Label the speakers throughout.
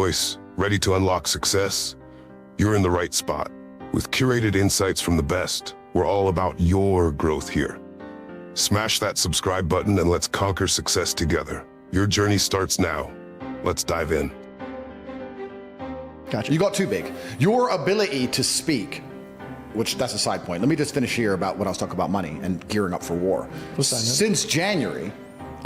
Speaker 1: choice, ready to unlock success? You're in the right spot. With curated insights from the best, we're all about your growth here. Smash that subscribe button and let's conquer success together. Your journey starts now. Let's dive in.
Speaker 2: Gotcha.
Speaker 3: You got too big. Your ability to speak, which that's a side point. Let me just finish here about what I was talking about money and gearing up for war. Since January,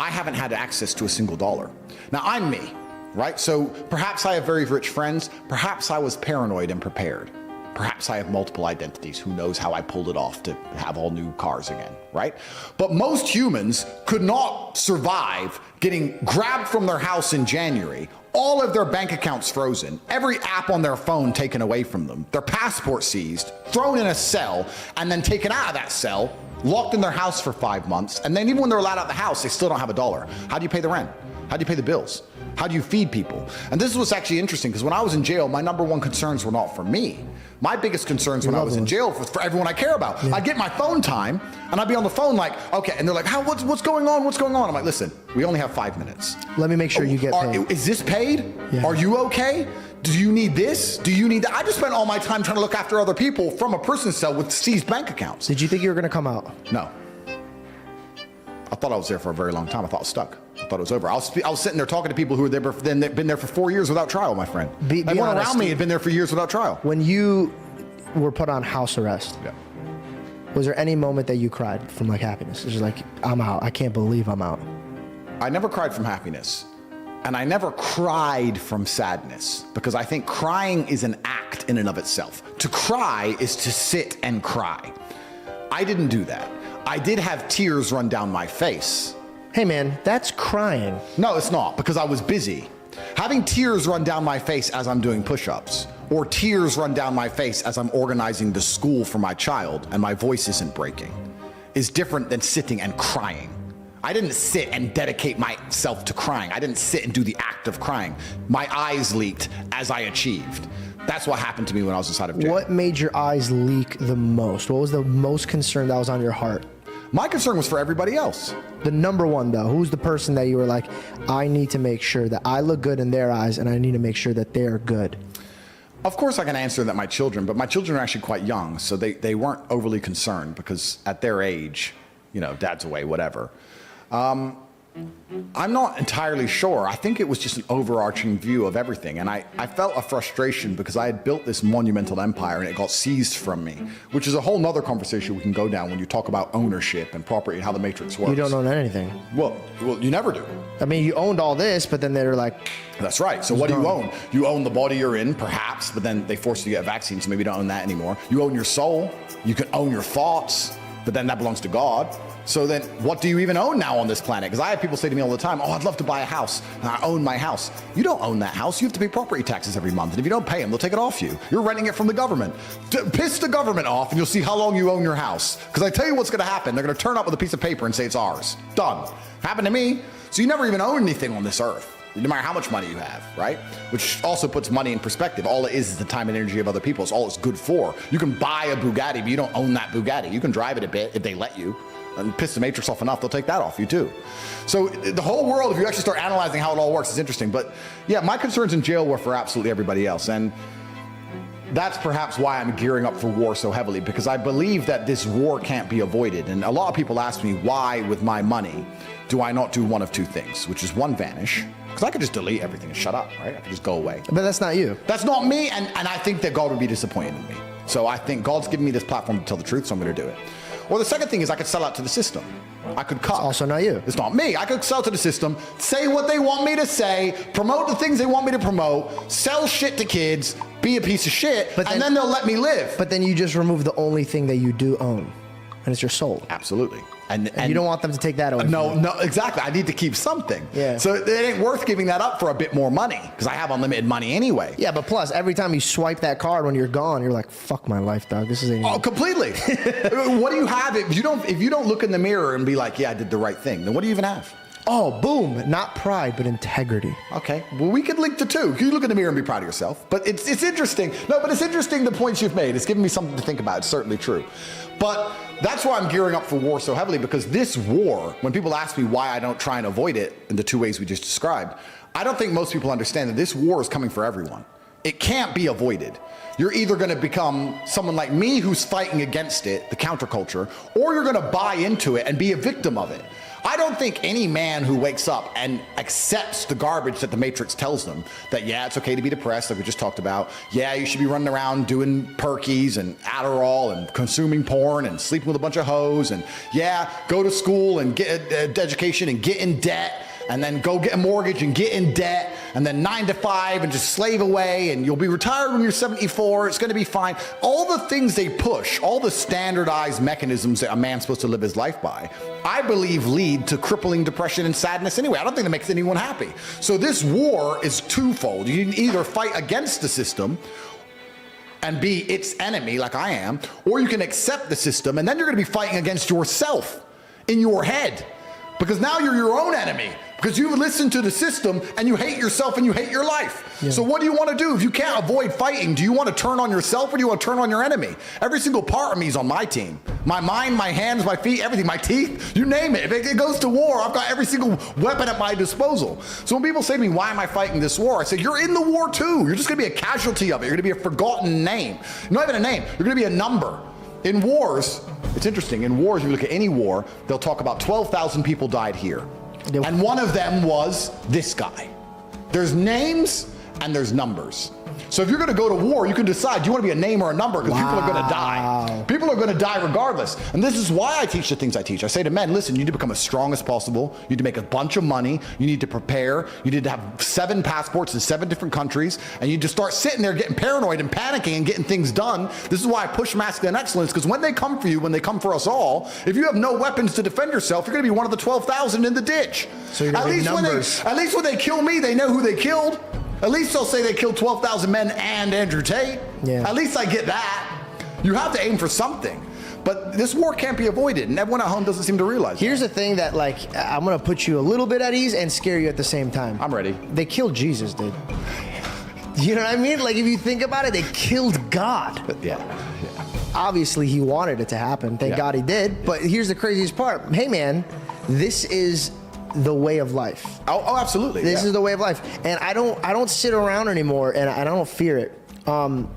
Speaker 3: I haven't had access to a single dollar. Now I'm me, right? So perhaps I have very rich friends. Perhaps I was paranoid and prepared. Perhaps I have multiple identities. Who knows how I pulled it off to have all new cars again, right? But most humans could not survive getting grabbed from their house in January, all of their bank accounts frozen, every app on their phone taken away from them, their passport seized, thrown in a cell, and then taken out of that cell, locked in their house for 5 months, and then even when they're allowed out of the house, they still don't have a dollar. How do you pay the rent? How do you pay the bills? How do you feed people? And this is what's actually interesting, because when I was in jail, my number one concerns were not for me. My biggest concerns when I was in jail was for everyone I care about. Yeah. I'd get my phone time, and I'd be on the phone like, okay, and they're like, what's going on? What's going on? I'm like, listen, we only have 5 minutes.
Speaker 2: Let me make sure you get paid.
Speaker 3: Is this paid?
Speaker 2: Yeah.
Speaker 3: Are you okay? Do you need this? Do you need that? I just spent all my time trying to look after other people from a prison cell with seized bank accounts.
Speaker 2: Did you think you were going to come out?
Speaker 3: No. I thought I was there for a very long time. I thought I was stuck. I thought it was over. I was sitting there talking to people who were there, been there for 4 years without trial, my friend. Everyone around me had been there for years without trial.
Speaker 2: When you were put on house arrest,
Speaker 3: yeah,
Speaker 2: was there any moment that you cried from like happiness? It was like, I'm out. I can't believe I'm out.
Speaker 3: I never cried from happiness. And I never cried from sadness, because I think crying is an act in and of itself. To cry is to sit and cry. I didn't do that. I did have tears run down my face.
Speaker 2: Hey man, that's crying.
Speaker 3: No, it's not, because I was busy. Having tears run down my face as I'm doing push-ups, or tears run down my face as I'm organizing the school for my child and my voice isn't breaking, is different than sitting and crying. I didn't sit and dedicate myself to crying. I didn't sit and do the act of crying. My eyes leaked as I achieved. That's what happened to me when I was inside of jail.
Speaker 2: What made your eyes leak the most? What was the most concern that was on your heart?
Speaker 3: My concern was for everybody else.
Speaker 2: The number one though, who's the person that you were like, I need to make sure that I look good in their eyes and I need to make sure that they're good?
Speaker 3: Of course I can answer that my children, but my children are actually quite young, so they weren't overly concerned, because at their age, you know, dad's away, whatever. I'm not entirely sure. I think it was just an overarching view of everything. And I felt a frustration because I had built this monumental empire and it got seized from me, which is a whole nother conversation we can go down when you talk about ownership and property and how the matrix works.
Speaker 2: You don't own anything.
Speaker 3: Well, you never do.
Speaker 2: I mean, you owned all this, but then they're like...
Speaker 3: That's right. So what do you own? You own the body you're in, perhaps, but then they force you to get a vaccine, so maybe you don't own that anymore. You own your soul. You can own your thoughts, but then that belongs to God. So then what do you even own now on this planet? Because I have people say to me all the time, oh, I'd love to buy a house, and I own my house. You don't own that house. You have to pay property taxes every month. And if you don't pay them, they'll take it off you. You're renting it from the government. Piss the government off and you'll see how long you own your house. Because I tell you what's going to happen. They're going to turn up with a piece of paper and say it's ours. Done. Happened to me. So you never even own anything on this earth, no matter how much money you have, right? Which also puts money in perspective. All it is the time and energy of other people. It's all it's good for. You can buy a Bugatti, but you don't own that Bugatti. You can drive it a bit if they let you. And piss the matrix off enough, they'll take that off you too. So the whole world, if you actually start analyzing how it all works, is interesting. But yeah, my concerns in jail were for absolutely everybody else. And that's perhaps why I'm gearing up for war so heavily, because I believe that this war can't be avoided. And a lot of people ask me, why with my money do I not do one of two things, which is one, vanish. Because I could just delete everything and shut up, right? I could just go away.
Speaker 2: But that's not you.
Speaker 3: That's not me, and I think that God would be disappointed in me. So I think God's given me this platform to tell the truth, so I'm going to do it. Or the second thing is I could sell out to the system. I could cut.
Speaker 2: It's also not you.
Speaker 3: It's not me. I could sell to the system, say what they want me to say, promote the things they want me to promote, sell shit to kids, be a piece of shit, and then they'll let me live.
Speaker 2: But then you just remove the only thing that you do own, and it's your soul.
Speaker 3: Absolutely.
Speaker 2: And you don't want them to take that away.
Speaker 3: No, exactly. I need to keep something.
Speaker 2: Yeah.
Speaker 3: So it ain't worth giving that up for a bit more money, because I have unlimited money anyway.
Speaker 2: Yeah, but plus every time you swipe that card when you're gone, you're like, "Fuck my life, dog. This isn't."
Speaker 3: Oh, completely. What do you have if you don't look in the mirror and be like, "Yeah, I did the right thing"? Then what do you even have?
Speaker 2: Oh, boom. Not pride, but integrity.
Speaker 3: Okay. Well, we could link the two. You look in the mirror and be proud of yourself. But it's interesting. No, but it's interesting the points you've made. It's giving me something to think about. It's certainly true. But that's why I'm gearing up for war so heavily, because this war, when people ask me why I don't try and avoid it in the two ways we just described, I don't think most people understand that this war is coming for everyone. It can't be avoided. You're either going to become someone like me who's fighting against it, the counterculture, or you're going to buy into it and be a victim of it. I don't think any man who wakes up and accepts the garbage that the Matrix tells them, that yeah, it's okay to be depressed, like we just talked about, yeah, you should be running around doing perkies and Adderall and consuming porn and sleeping with a bunch of hoes, and yeah, go to school and get an education and get in debt, and then go get a mortgage and get in debt, and then 9 to 5 and just slave away, and you'll be retired when you're 74, it's gonna be fine. All the things they push, all the standardized mechanisms that a man's supposed to live his life by, I believe lead to crippling depression and sadness anyway. I don't think that makes anyone happy. So this war is twofold. You can either fight against the system and be its enemy like I am, or you can accept the system, and then you're gonna be fighting against yourself in your head. Because now you're your own enemy, because you listen to the system and you hate yourself and you hate your life. Yeah. So what do you want to do? If you can't avoid fighting, do you want to turn on yourself or do you want to turn on your enemy? Every single part of me is on my team. My mind, my hands, my feet, everything, my teeth, you name it. If it goes to war, I've got every single weapon at my disposal. So when people say to me, why am I fighting this war? I say, you're in the war too. You're just going to be a casualty of it. You're going to be a forgotten name. You're not even a name. You're going to be a number. In wars, it's interesting, in wars, if you look at any war, they'll talk about 12,000 people died here. And one of them was this guy. There's names and there's numbers. So if you're gonna go to war, you can decide, do you wanna be a name or a number? Because people are gonna die. People are gonna die regardless. And this is why I teach the things I teach. I say to men, listen, you need to become as strong as possible. You need to make a bunch of money. You need to prepare. You need to have 7 passports in 7 different countries. And you just start sitting there getting paranoid and panicking and getting things done. This is why I push masculine excellence, because when they come for you, when they come for us all, if you have no weapons to defend yourself, you're gonna be one of the 12,000 in the ditch.
Speaker 2: So you're gonna be numbers.
Speaker 3: At least when they kill me, they know who they killed. At least they'll say they killed 12,000 men and Andrew Tate. Yeah. At least I get that. You have to aim for something. But this war can't be avoided, and everyone at home doesn't seem to realize
Speaker 2: Here's the thing that, like, I'm gonna put you a little bit at ease and scare you at the same time.
Speaker 3: I'm ready.
Speaker 2: They killed Jesus, dude. You know what I mean? Like, if you think about it, they killed God.
Speaker 3: Yeah.
Speaker 2: Obviously, he wanted it to happen. Thank God he did. But here's the craziest part. Hey, man, this is the way of life.
Speaker 3: Oh, absolutely.
Speaker 2: This is the way of life, and I don't sit around anymore, and I don't fear it. And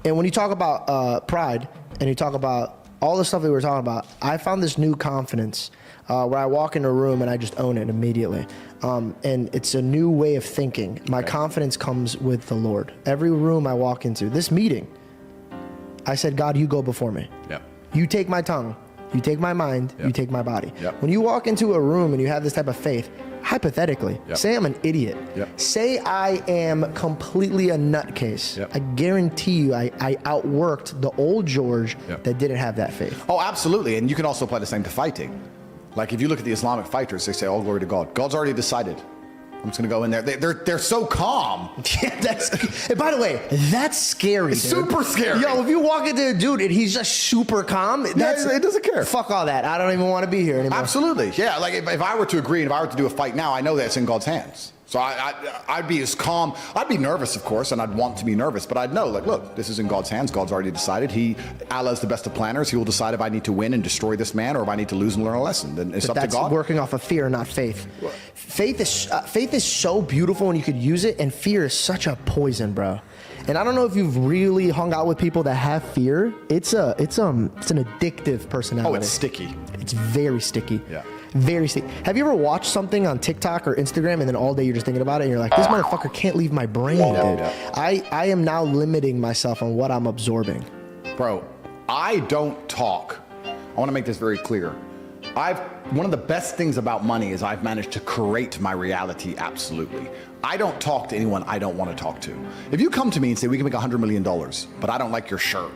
Speaker 2: when you talk about pride, and you talk about all the stuff that we were talking about, I found this new confidence where I walk in a room and I just own it immediately. And it's a new way of thinking. My confidence comes with the Lord. Every room I walk into, this meeting, I said, God, you go before me.
Speaker 3: Yep.
Speaker 2: You take my tongue. You take my mind, you take my body.
Speaker 3: Yep.
Speaker 2: When you walk into a room and you have this type of faith, hypothetically, say I'm an idiot. Say I am completely a nutcase. I guarantee you I outworked the old George that didn't have that faith.
Speaker 3: Oh, absolutely. And you can also apply the same to fighting. Like if you look at the Islamic fighters, they say, all glory to God. God's already decided. I'm just gonna go in there. They're so calm.
Speaker 2: Yeah, and by the way, that's scary.
Speaker 3: It's super scary.
Speaker 2: Yo, if you walk into a dude and he's just super calm,
Speaker 3: it doesn't care.
Speaker 2: Fuck all that. I don't even want to be here anymore.
Speaker 3: Absolutely. Yeah, like if I were to agree and if I were to do a fight now, I know that's in God's hands. So I'd be as calm. I'd be nervous, of course, and I'd want to be nervous, but I'd know, like, look, this is in God's hands. God's already decided. Allah is the best of planners. He will decide if I need to win and destroy this man or if I need to lose and learn a lesson. Then it's up to God.
Speaker 2: That's working off of fear, not faith. Faith is so beautiful and you could use it, and fear is such a poison, bro. And I don't know if you've really hung out with people that have fear. It's an addictive personality.
Speaker 3: Oh, it's sticky.
Speaker 2: It's very sticky.
Speaker 3: Yeah.
Speaker 2: Very sticky. Have you ever watched something on TikTok or Instagram and then all day you're just thinking about it and you're like, this motherfucker can't leave my brain, dude. I am now limiting myself on what I'm absorbing.
Speaker 3: Bro, I don't talk. I want to make this very clear. One of the best things about money is I've managed to create my reality absolutely. I don't talk to anyone I don't want to talk to. If you come to me and say we can make $100 million, but I don't like your shirt,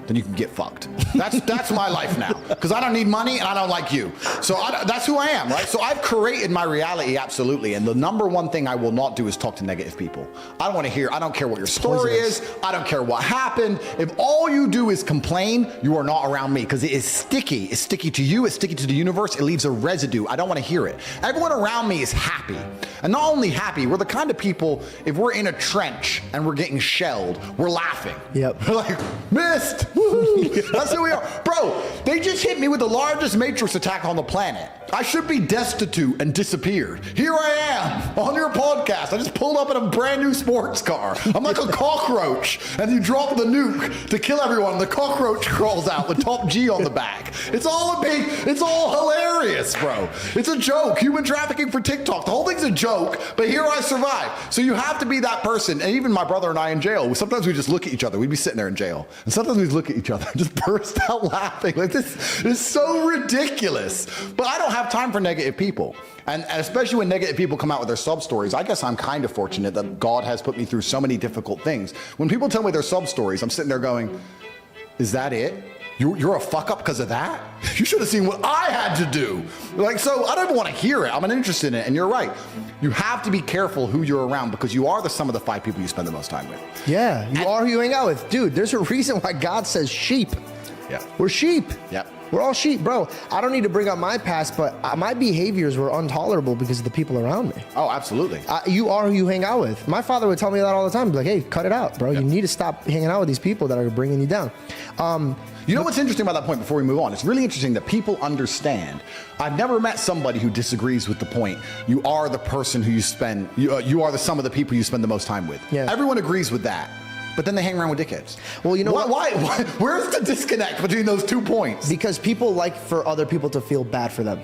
Speaker 3: then you can get fucked. That's my life now, because I don't need money and I don't like you. So that's who I am, right? So I've created my reality, absolutely. And the number one thing I will not do is talk to negative people. I don't want to hear, I don't care what your story is. I don't care what happened. If all you do is complain, you are not around me, because it is sticky. It's sticky to you, it's sticky to the universe. It leaves a residue. I don't want to hear it. Everyone around me is happy. And not only happy, we're the kind of people, if we're in a trench and we're getting shelled, we're laughing.
Speaker 2: Yep.
Speaker 3: We're like, missed. Woohoo! That's who we are. Bro, they just hit me with the largest matrix attack on the planet. I should be destitute and disappeared. Here I am on your podcast. I just pulled up in a brand new sports car. I'm like a cockroach, and you drop the nuke to kill everyone. The cockroach crawls out with top G on the back. It's all hilarious, bro. It's a joke. Human trafficking for TikTok. The whole thing's a joke, but here I survive. So you have to be that person. And even my brother and I in jail, sometimes we just look at each other. We'd be sitting there in jail, and sometimes we'd look at each other and just burst out laughing. Like, this is so ridiculous. But I don't have time for negative people. And especially when negative people come out with their sub stories, I guess I'm kind of fortunate that God has put me through so many difficult things. When people tell me their sub stories, I'm sitting there going, is that it? You're a fuck up because of that? You should have seen what I had to do. Like, so I don't even want to hear it. I'm uninterested in it. And you're right. You have to be careful who you're around, because you are the sum of the 5 people you spend the most time with.
Speaker 2: Yeah, you are who you hang out with. Dude, there's a reason why God says sheep.
Speaker 3: Yeah.
Speaker 2: We're sheep.
Speaker 3: Yeah.
Speaker 2: We're all sheep, bro. I don't need to bring up my past, but my behaviors were intolerable because of the people around me.
Speaker 3: Oh, absolutely.
Speaker 2: You are who you hang out with. My father would tell me that all the time. Be like, hey, cut it out, bro.
Speaker 3: Yep.
Speaker 2: You need to stop hanging out with these people that are bringing you down.
Speaker 3: You know what's interesting about that point before we move on? It's really interesting that people understand. I've never met somebody who disagrees with the point. You are the person who you are the sum of the people you spend the most time with.
Speaker 2: Yeah.
Speaker 3: Everyone agrees with that. But then they hang around with dickheads. Well, you know why? Where's the disconnect between those 2 points?
Speaker 2: Because people like for other people to feel bad for them.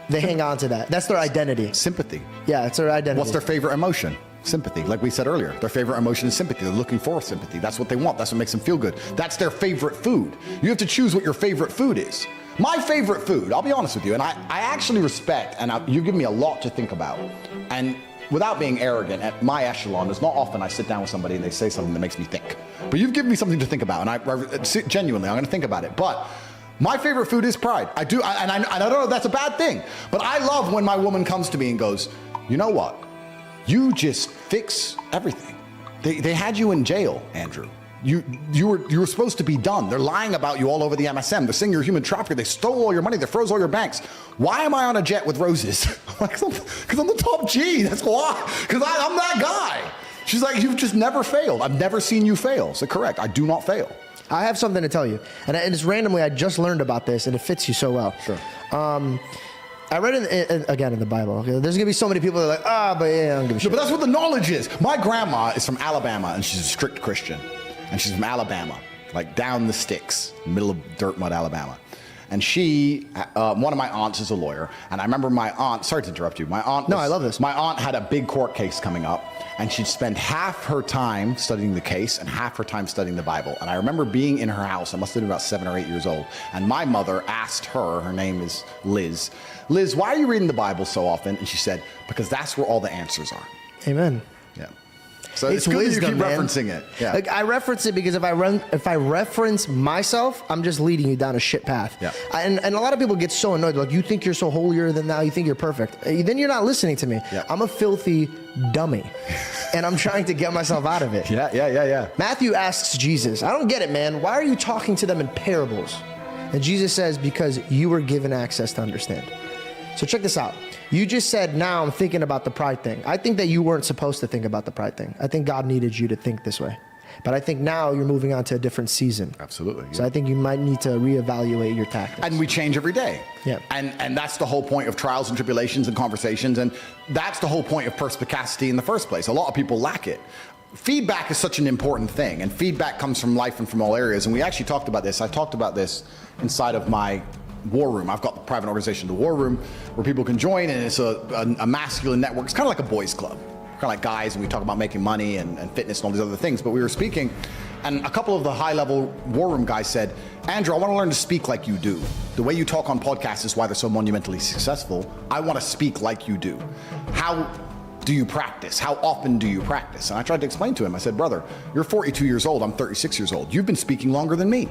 Speaker 2: They hang on to that. That's their identity.
Speaker 3: Sympathy.
Speaker 2: Yeah, it's their identity.
Speaker 3: What's their favorite emotion? Sympathy. Like we said earlier, their favorite emotion is sympathy. They're looking for sympathy. That's what they want. That's what makes them feel good. That's their favorite food. You have to choose what your favorite food is. My favorite food, I'll be honest with you, and I actually respect, and you give me a lot to think about. And without being arrogant, at my echelon, it's not often I sit down with somebody and they say something that makes me think. But you've given me something to think about, and genuinely, I'm going to think about it. But my favorite food is pride. I do, and I don't know if that's a bad thing, but I love when my woman comes to me and goes, you know what? You just fix everything. They had you in jail, Andrew. You were supposed to be done. They're lying about you all over the MSM. They're saying you're a human trafficker. They stole all your money. They froze all your banks. Why am I on a jet with roses? Because I'm the top G. That's why. Because I'm that guy. She's like, you've just never failed. I've never seen you fail. So correct, I do not fail.
Speaker 2: I have something to tell you. And it's randomly, I just learned about this, and it fits you so well.
Speaker 3: Sure.
Speaker 2: I read again in the Bible. Okay? There's going to be so many people that are like, but yeah, I don't give a shit.
Speaker 3: No, but that's what the knowledge is. My grandma is from Alabama, and she's a strict Christian. And she's from Alabama, like down the sticks, middle of dirt mud, Alabama. And she, one of my aunts is a lawyer. And I remember my aunt, sorry to interrupt you. My aunt
Speaker 2: No, I love this.
Speaker 3: My aunt had a big court case coming up, and she'd spend half her time studying the case and half her time studying the Bible. And I remember being in her house, I must have been about 7 or 8 years old. And my mother asked her name is Liz, Liz, why are you reading the Bible so often? And she said, because that's where all the answers are.
Speaker 2: Amen.
Speaker 3: Yeah. So it's good wisdom, that you keep referencing it. Yeah.
Speaker 2: Like, I reference it because if I reference myself, I'm just leading you down a shit path.
Speaker 3: Yeah.
Speaker 2: And a lot of people get so annoyed. Like, you think you're so holier than thou. You think you're perfect. Then you're not listening to me.
Speaker 3: Yeah.
Speaker 2: I'm a filthy dummy. And I'm trying to get myself out of it.
Speaker 3: Yeah.
Speaker 2: Matthew asks Jesus, I don't get it, man. Why are you talking to them in parables? And Jesus says, because you were given access to understand. So check this out. You just said, now I'm thinking about the pride thing. I think that you weren't supposed to think about the pride thing. I think God needed you to think this way. But I think now you're moving on to a different season.
Speaker 3: Absolutely. Yeah.
Speaker 2: So I think you might need to reevaluate your tactics.
Speaker 3: And we change every day.
Speaker 2: Yeah.
Speaker 3: And that's the whole point of trials and tribulations and conversations. And that's the whole point of perspicacity in the first place. A lot of people lack it. Feedback is such an important thing. And feedback comes from life and from all areas. And we actually talked about this. I talked about this inside of my War Room. I've got the private organization, the War Room, where people can join, and it's a masculine network. It's kind of like a boys club, kind of like guys, and we talk about making money and fitness and all these other things. But we were speaking, and a couple of the high-level War Room guys said, Andrew, I want to learn to speak like you do. The way you talk on podcasts is why they're so monumentally successful. I want to speak like you do. How do you practice? How often do you practice? And I tried to explain to him. I said, brother, you're 42 years old. I'm 36 years old. You've been speaking longer than me.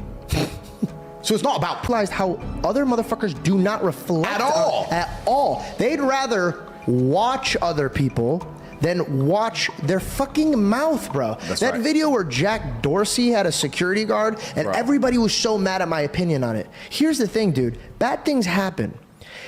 Speaker 3: So it's not about
Speaker 2: realized how other motherfuckers do not reflect
Speaker 3: at all.
Speaker 2: At all. They'd rather watch other people than watch their fucking mouth, bro.
Speaker 3: That's
Speaker 2: that
Speaker 3: right.
Speaker 2: video where Jack Dorsey had a security guard and everybody was so mad at my opinion on it. Here's the thing, dude. Bad things happen.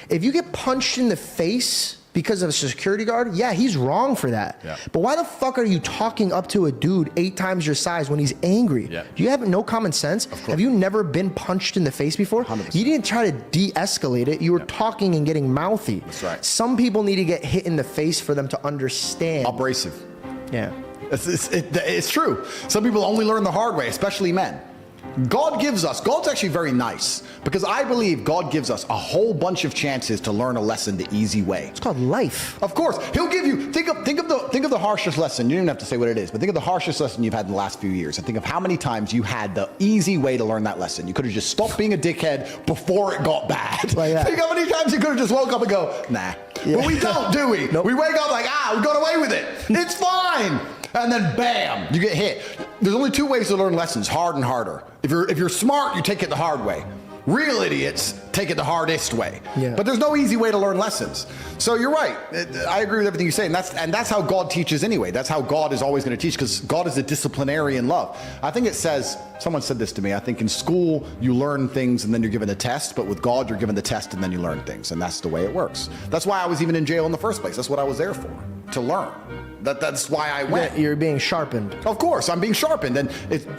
Speaker 2: If you get punched in the face because of a security guard, yeah, he's wrong for that.
Speaker 3: Yeah.
Speaker 2: But why the fuck are you talking up to a dude 8 times your size when he's angry?
Speaker 3: Yeah.
Speaker 2: Do you have no common sense? Have you never been punched in the face before?
Speaker 3: 100%.
Speaker 2: You didn't try to de-escalate it. You were talking and getting mouthy.
Speaker 3: That's right.
Speaker 2: Some people need to get hit in the face for them to understand.
Speaker 3: Abrasive.
Speaker 2: Yeah.
Speaker 3: It's true. Some people only learn the hard way, especially men. God's actually very nice, because I believe God gives us a whole bunch of chances to learn a lesson the easy way.
Speaker 2: It's called life.
Speaker 3: Of course, he'll give you, think of the harshest lesson. You don't even have to say what it is, but think of the harshest lesson you've had in the last few years, and think of how many times you had the easy way to learn that lesson. You could have just stopped being a dickhead before it got bad.
Speaker 2: Like that.
Speaker 3: Think how many times you could have just woke up and go, nah.
Speaker 2: Yeah.
Speaker 3: But we don't, do we?
Speaker 2: Nope.
Speaker 3: We wake up like, we got away with it. It's fine. And then bam, you get hit. There's only 2 ways to learn lessons, hard and harder. If you're smart, you take it the hard way. Real idiots take it the hardest way.
Speaker 2: Yeah.
Speaker 3: But there's no easy way to learn lessons. So you're right. I agree with everything you say, and that's how God teaches anyway. That's how God is always going to teach, because God is a disciplinarian love. I think it says, someone said this to me, I think in school you learn things and then you're given a test, but with God you're given the test and then you learn things, and that's the way it works. That's why I was even in jail in the first place. That's what I was there for, to learn. That's why I went.
Speaker 2: Yeah, you're being sharpened.
Speaker 3: Of course, I'm being sharpened. And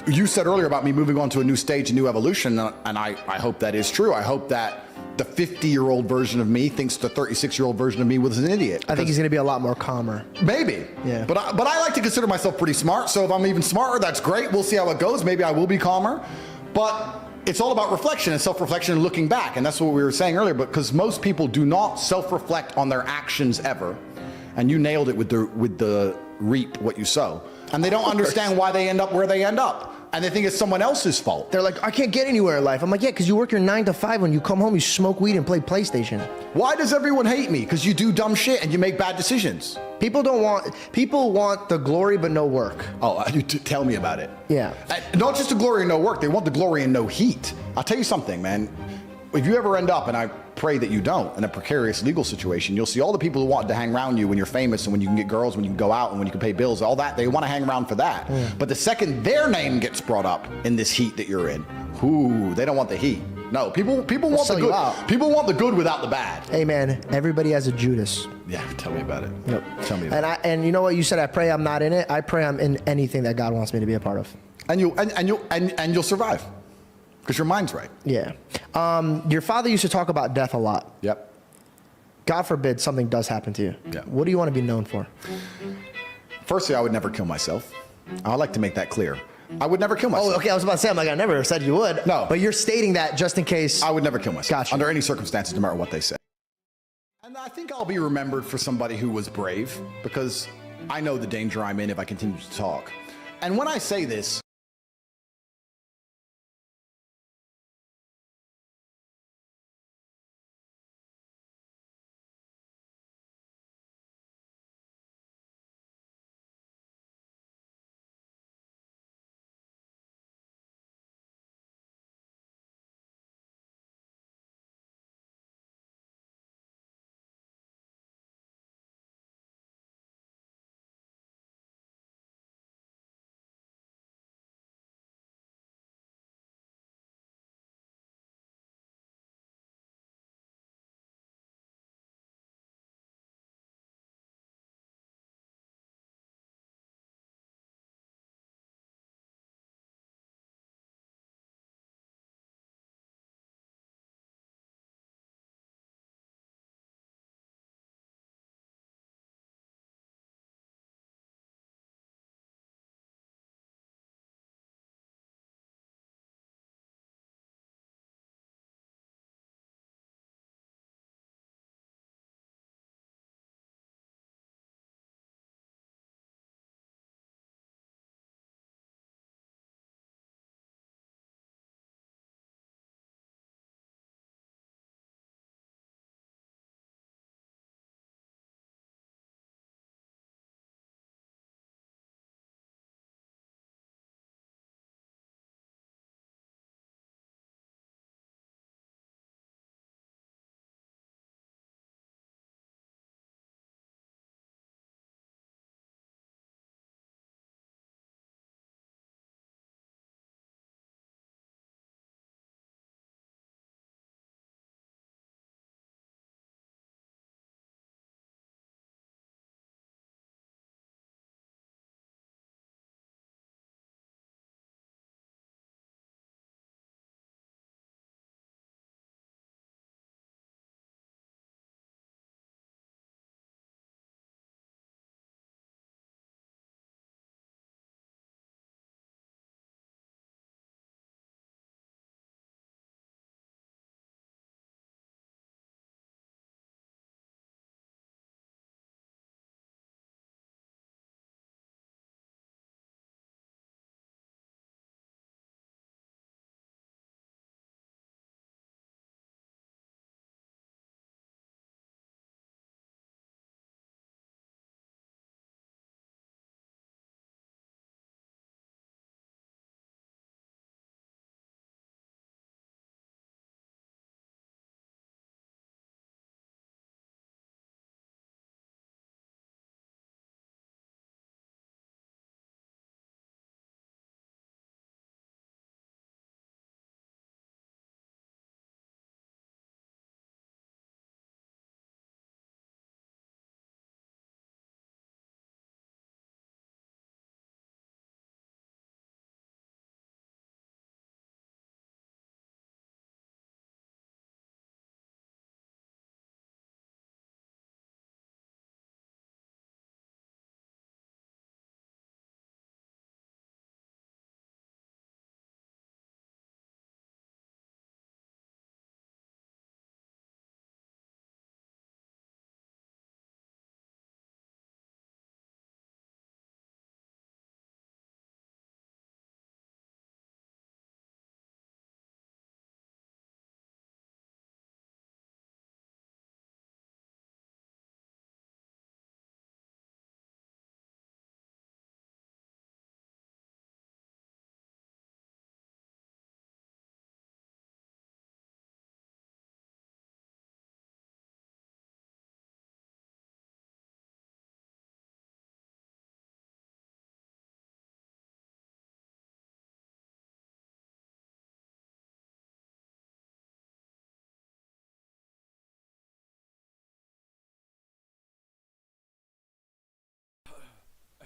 Speaker 3: you said earlier about me moving on to a new stage, a new evolution, and I hope that is true. I hope that the 50-year-old version of me thinks the 36-year-old version of me was an idiot.
Speaker 2: I think he's going to be a lot more calmer.
Speaker 3: Maybe.
Speaker 2: Yeah.
Speaker 3: But I like to consider myself pretty smart, so if I'm even smarter, that's great. We'll see how it goes. Maybe I will be calmer. But it's all about reflection and self-reflection and looking back, and that's what we were saying earlier, because most people do not self-reflect on their actions ever. And you nailed it with the reap what you sow. And they don't understand why they end up where they end up. And they think it's someone else's fault.
Speaker 2: They're like, I can't get anywhere in life. I'm like, yeah, because you work your 9 to 5. When you come home, you smoke weed and play PlayStation.
Speaker 3: Why does everyone hate me? Because you do dumb shit and you make bad decisions.
Speaker 2: People want the glory but no work.
Speaker 3: Oh, you tell me about it.
Speaker 2: Yeah.
Speaker 3: Not just the glory and no work. They want the glory and no heat. I'll tell you something, man. If you ever end up, and I pray that you don't, in a precarious legal situation, you'll see all the people who want to hang around you when you're famous and when you can get girls, when you can go out and when you can pay bills, all that, they want to hang around for that. But the second their name gets brought up in this heat that you're in, they don't want the heat. No, people want the good. People want the good without the bad.
Speaker 2: Hey man, everybody has a Judas.
Speaker 3: Yeah, tell me about it.
Speaker 2: Yep.
Speaker 3: Tell me about it.
Speaker 2: And you know what you said? I pray I'm not in it. I pray I'm in anything that God wants me to be a part of.
Speaker 3: And you'll survive. Because your mind's right.
Speaker 2: Yeah. Your father used to talk about death a lot.
Speaker 3: Yep.
Speaker 2: God forbid something does happen to you.
Speaker 3: Yeah.
Speaker 2: What do you want to be known for?
Speaker 3: Firstly, I would never kill myself. I'd like to make that clear. I would never kill myself.
Speaker 2: Oh, okay. I was about to say, I'm like, I never said you would.
Speaker 3: No.
Speaker 2: But you're stating that just in case.
Speaker 3: I would never kill myself.
Speaker 2: Gotcha.
Speaker 3: Under any circumstances, no matter what they say. And I think I'll be remembered for somebody who was brave, because I know the danger I'm in if I continue to talk. And when I say this,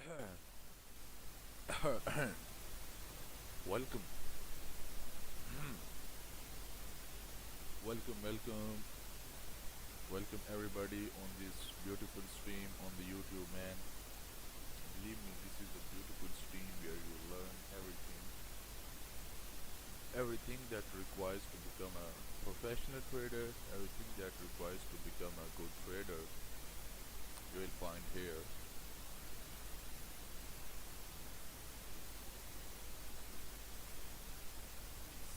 Speaker 4: Welcome, welcome, welcome, welcome everybody on this beautiful stream on the YouTube, man. Believe me, this is a beautiful stream where you learn everything that requires to become a professional trader, everything that requires to become a good trader, you will find here.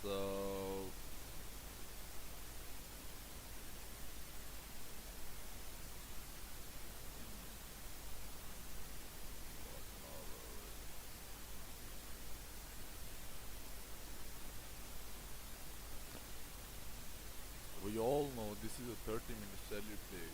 Speaker 4: So we all know this is a 30-minute salute day.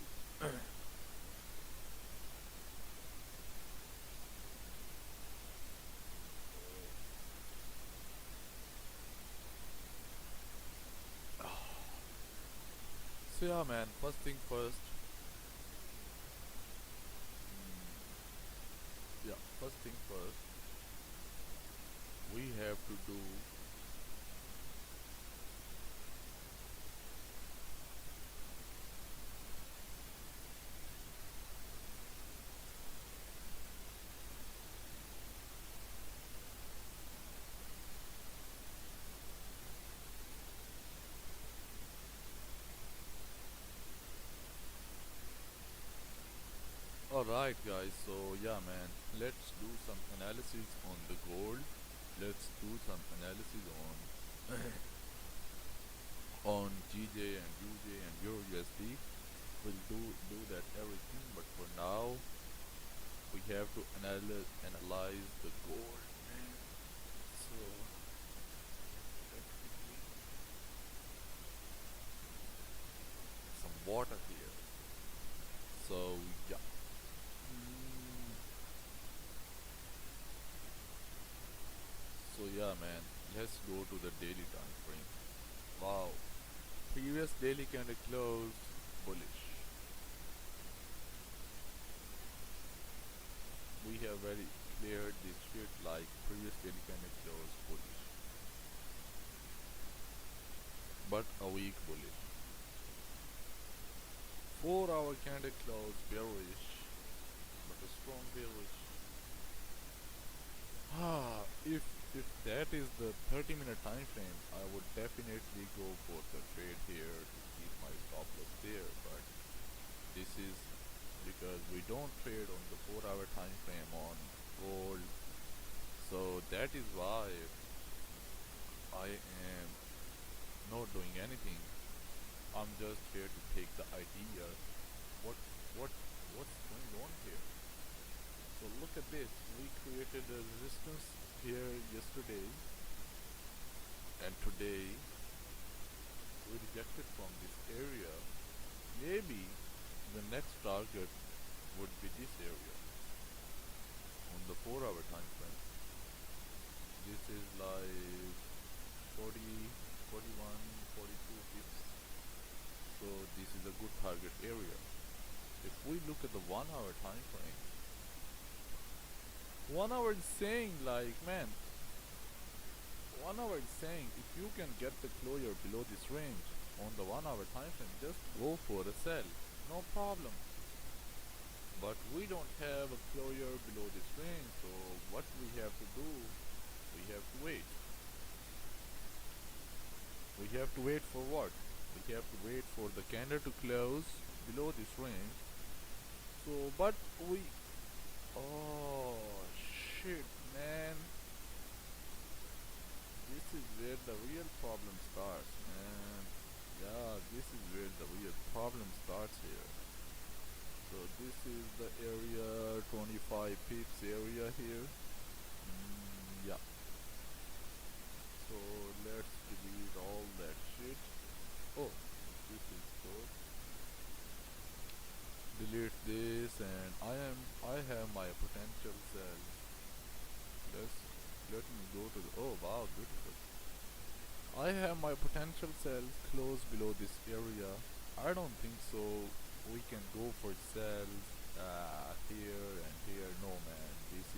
Speaker 4: So yeah, man, first thing first. Yeah, first thing first, we have to do alright guys, so yeah man, let's do some analysis on the gold. Let's do some analysis on GJ and UJ and Euro USD. We'll do that everything, but for now we have to analyze the gold, man. So let me drink some water here. So yeah. So yeah man, let's go to the daily time frame. Wow, previous daily candle closed bullish. We have very cleared this shit like previous daily candle closed bullish, but a weak bullish. 4-hour candle closed bearish, but a strong bearish. If that is the 30-minute time frame, I would definitely go for the trade here to keep my stop loss there, but this is because we don't trade on the 4-hour time frame on gold, so that is why I am not doing anything. I'm just here to take the idea what's going on here. So look at this, we created a resistance here yesterday, and today we rejected from this area. Maybe the next target would be this area on the 4-hour time frame. This is like 40, 41, 42 pips. So this is a good target area. If we look at the 1-hour time frame, 1 hour is saying like, man, 1 hour is saying if you can get the closure below this range on the 1-hour time frame, just go for a sell, no problem. But we don't have a closure below this range, so what we have to do, we have to wait. We have to wait for what? We have to wait for the candle to close below this range. So, but we, oh shit, man. This is where the real problem starts, man. Yeah, this is where the real problem starts here. So this is the area, 25 pips area here. Yeah. So let's delete all that shit. Oh, this is good. Delete this, and I have my potential cell. Let me go to the, oh wow, beautiful. I have my potential cells close below this area. I don't think so we can go for cells here and here. No man, this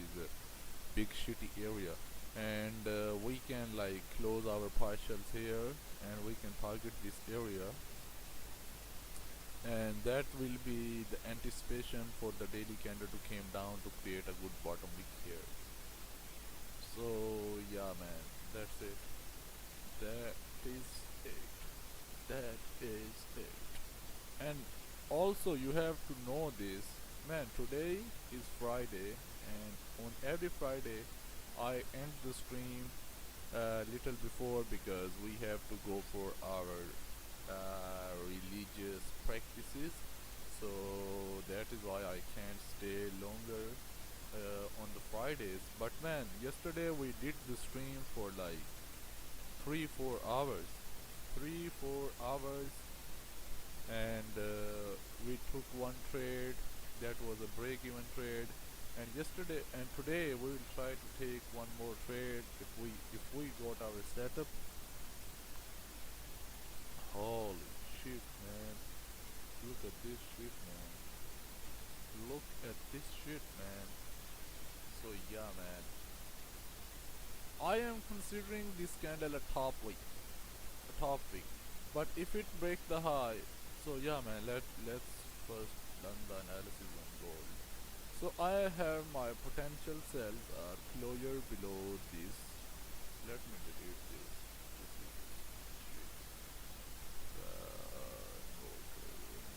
Speaker 4: big shitty area, and we can like close our partials here, and we can target this area, and that will be the anticipation for the daily candle to came down to create a good bottom wick here. So yeah man, that's it. That is it. That is it. And also you have to know this, man, today is Friday, and on every Friday I end the stream a little before, because we have to go for our religious practices, so that is why I can't stay longer on the Fridays. But man, yesterday we did the stream for like 3-4 hours, 3-4 hours, and we took one trade that was a break-even trade, and yesterday and today we will try to take one more trade if we got our setup. Holy shit man, look at this shit man, look at this shit man. So yeah man, I am considering this candle a top wick, but if it break the high, so yeah man, let's first done the analysis on gold. So I have my potential cells are closer below this. Let me delete this. This is shit. Gold trading.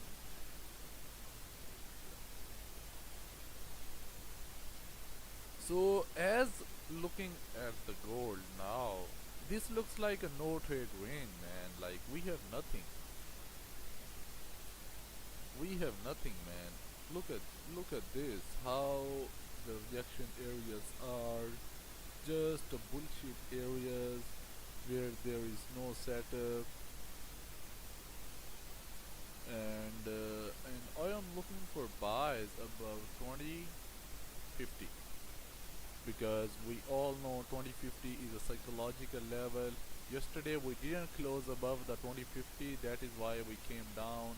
Speaker 4: So as looking at the gold now, this looks like a no trade range man, like we have nothing. We have nothing man. Look at this, how the rejection areas are just a bullshit areas where there is no setup, and I am looking for buys above 2050, because we all know 2050 is a psychological level. Yesterday we didn't close above the 2050, that is why we came down.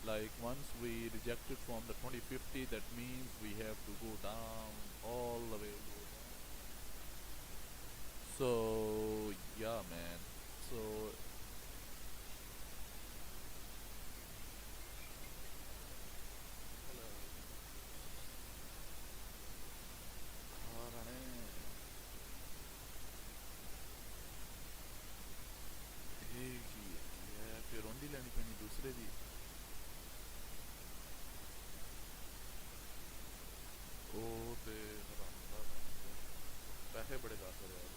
Speaker 4: Like once we rejected from the 2050, that means we have to go down all the way, go down. So yeah man, so hello. फिर रोंदी लेनी पैनी दूसरे दी ओ ते हरामदा पैसे बड़े दाखिल यार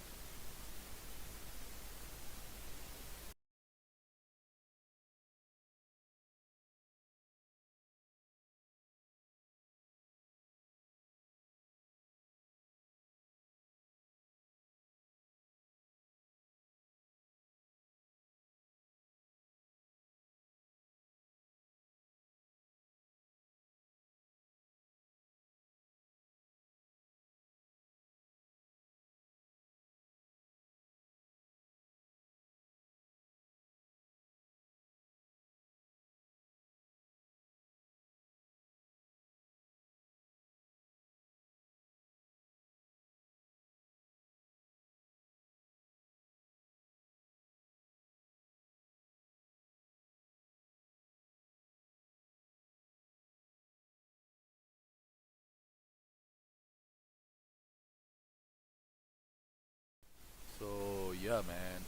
Speaker 4: So yeah man,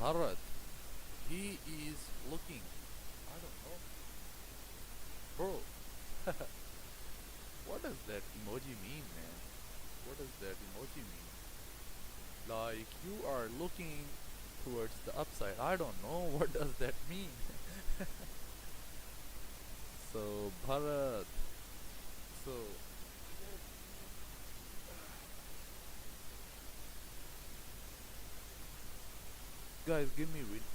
Speaker 4: Bharat, he is looking, I don't know, bro. What does that emoji mean man? What does that emoji mean? Like you are looking towards the upside, I don't know what does that mean. So Bharat, so guys, give me a minute.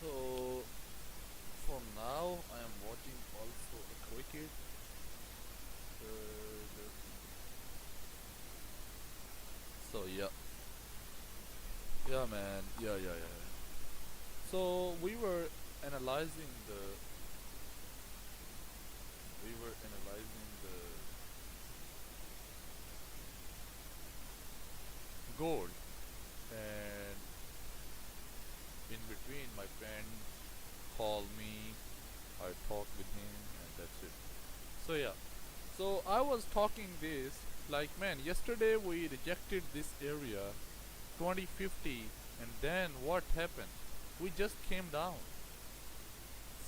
Speaker 4: So for now I am watching also a cricket. Yeah, man. Yeah. So analyzing the we were analyzing the gold, and in between my friend called me. I talked with him, and that's it. So yeah. So I was talking this like, man, yesterday we rejected this area 2050, and then what happened? We just came down.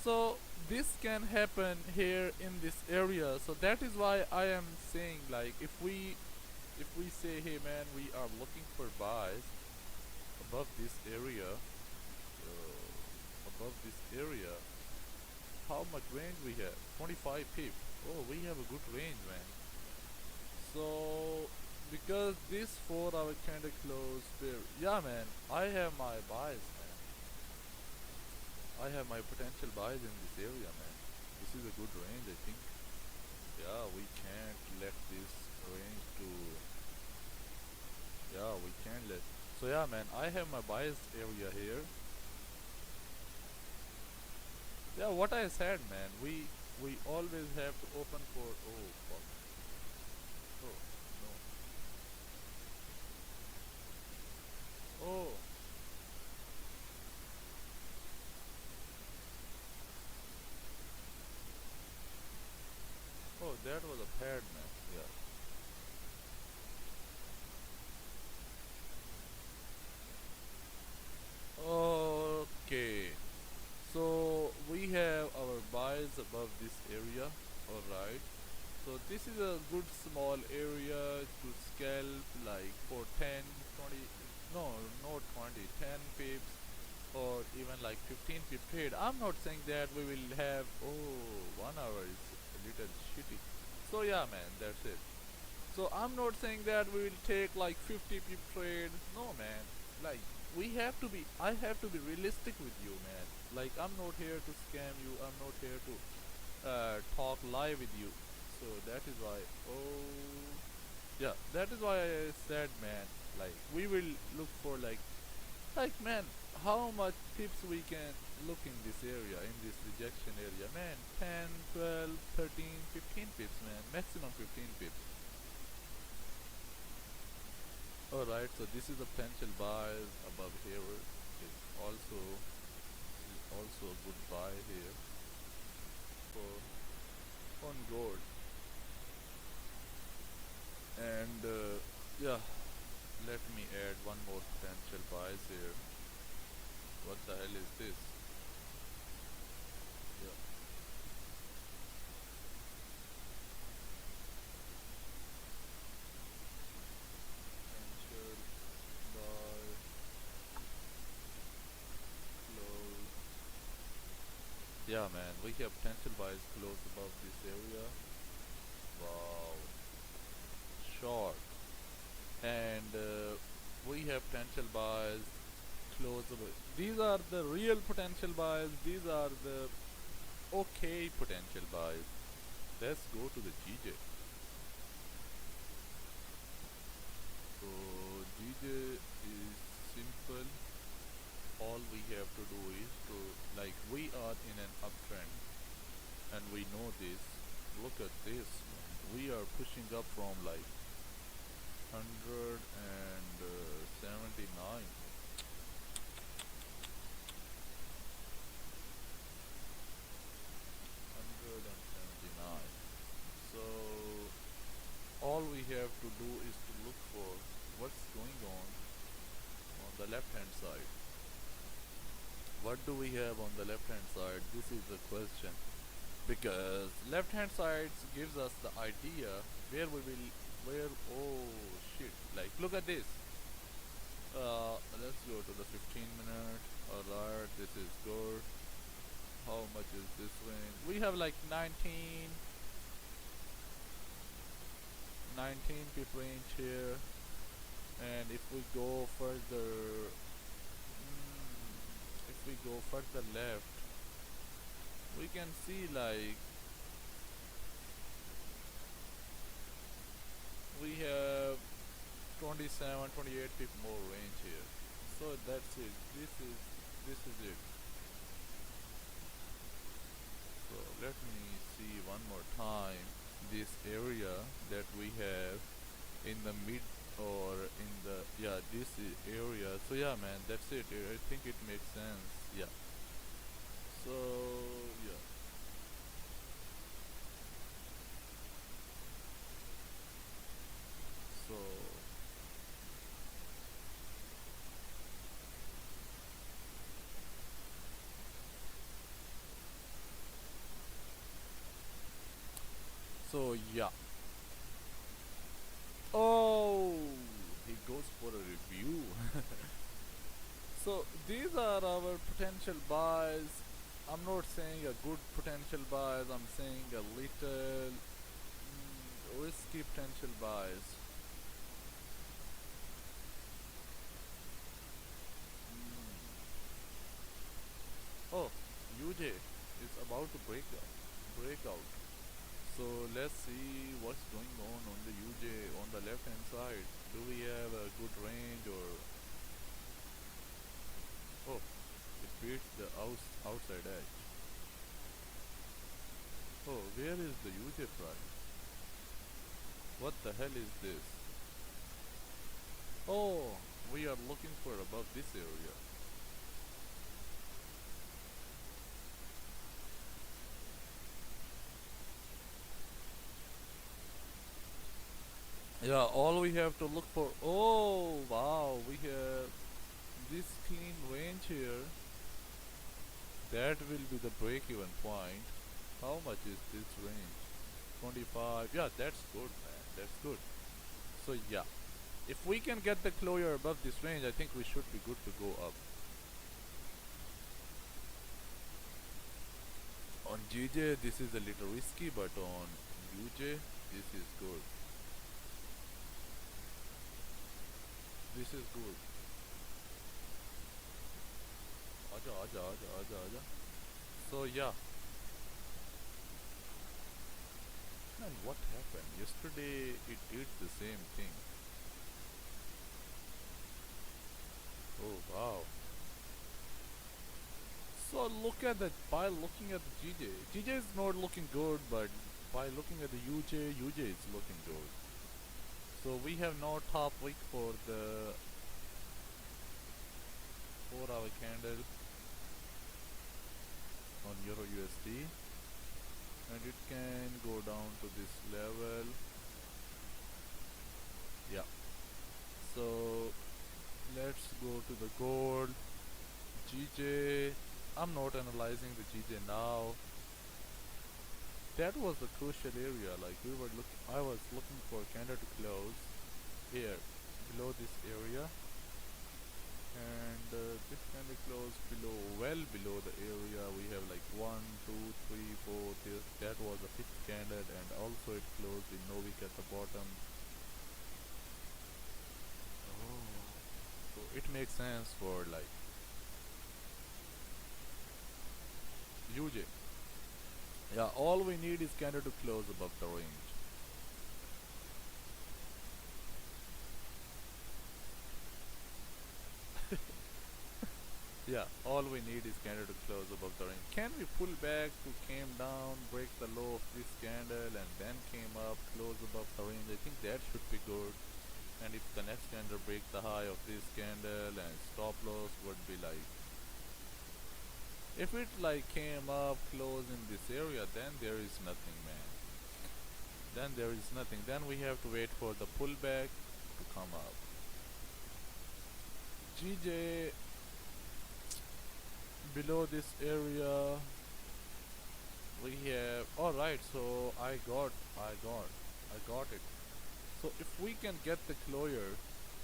Speaker 4: So this can happen here in this area. So that is why I am saying, like, if we say, hey man, we are looking for buys above this area, how much range we have? 25 pips. Oh, we have a good range, man. So because this 4 hour candle close there, yeah man, I have my buys, man. I have my potential buys in this area, man. This is a good range, I think. Yeah, we can't let this range to, yeah, we can't let. So yeah man, I have my bias area here. Yeah, what I said, man, we always have to open for, oh fuck, oh no, oh, oh, that was a pad, man. Yeah. Okay, so we have our buys above this area. Alright, so this is a good small area to scalp, like for 10, 20, no, not 20, 10 pips, or even like 15 pip trade. I'm not saying that we will have, oh, 1 hour is a little shitty. So yeah man, that's it. So I'm not saying that we will take like 50 pip trade. No man, like we have to be, I have to be realistic with you, man. Like I'm not here to scam you, I'm not here to talk live with you. So that is why, oh yeah, that is why I said, man, like we will look for like man, how much pips we can look in this area, in this rejection area, man. 10, 12, 13, 15 pips, man, maximum 15 pips. Alright, so this is the potential buys above here. Is also a good buy here for on gold. And yeah, let me add one more potential buys here. What the hell is this? Yeah. Potential buy close. Yeah man, we have potential buys close above this area. Wow. Short. And we have potential buys close above. These are the real potential buys. These are the okay potential buys. Let's go to the GJ. So GJ is simple. All we have to do is to, like, we are in an uptrend and we know this. Look at this, man. We are pushing up from like 179. 179. So all we have to do is to look for what's going on the left hand side. What do we have on the left hand side? This is the question, because left hand side gives us the idea where we will, where, oh shit, like look at this. Let's go to the 15 minute. Alright, this is good. How much is this range? We have like 19 pip range here, and if we go further, if we go further left, we can see like we have 27, 28 pip more range here. So that's it. This is it. So let me see one more time this area that we have in the mid, or in the, yeah, this area. So yeah, man, that's it. I think it makes sense. Yeah. So yeah. So yeah. Oh, he goes for a review. So these are our potential buys. I'm not saying a good potential buys. I'm saying a little risky potential buys. Oh, UJ is about to break out. So let's see what's going on the UJ on the left hand side. Do we have a good range, or oh, it beats the outside edge. Oh, where is the UJ price? What the hell is this? Oh, we are looking for above this area. Yeah, all we have to look for. Oh, wow, we have this clean range here. That will be the break-even point. How much is this range? 25. Yeah, that's good, man. That's good. So yeah, if we can get the closure above this range, I think we should be good to go up. On GJ, this is a little risky, but on UJ, this is good. This is good. Aja, aja, aja, aja, aja. So yeah. And what happened? Yesterday it did the same thing. Oh wow. So look at that, by looking at the GJ. GJ is not looking good, but by looking at the UJ is looking good. So we have no top wick for the 4-hour candle on Euro USD, and it can go down to this level. Yeah. So let's go to the gold. GJ, I'm not analyzing the GJ now. That was the crucial area. Like I was looking for a candle to close here below this area, and this candle closed below, well below the area. We have like 1, 2, 3, 4. That was a fifth candle, and also it closed in no wick at the bottom. Oh, so it makes sense for like UJ. Yeah, all we need is candle to close above the range. Yeah, all we need is candle to close above the range. Can we pull back to came down, break the low of this candle, and then came up, close above the range? I think that should be good. And if the next candle breaks the high of this candle, and stop loss would be like, if it like came up, close in this area, then there is nothing, man. Then there is nothing. Then we have to wait for the pullback to come up. GJ below this area we have, all right, so I got it. So if we can get the closure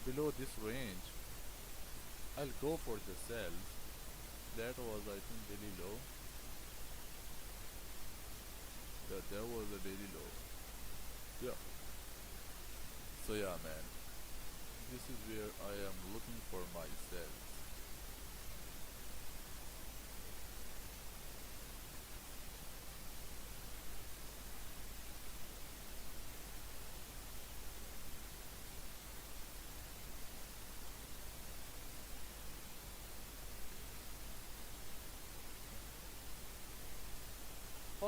Speaker 4: below this range, I'll go for the sell. That was, I think, daily low. That was a daily low. Yeah. So yeah, man, this is where I am looking for my sells.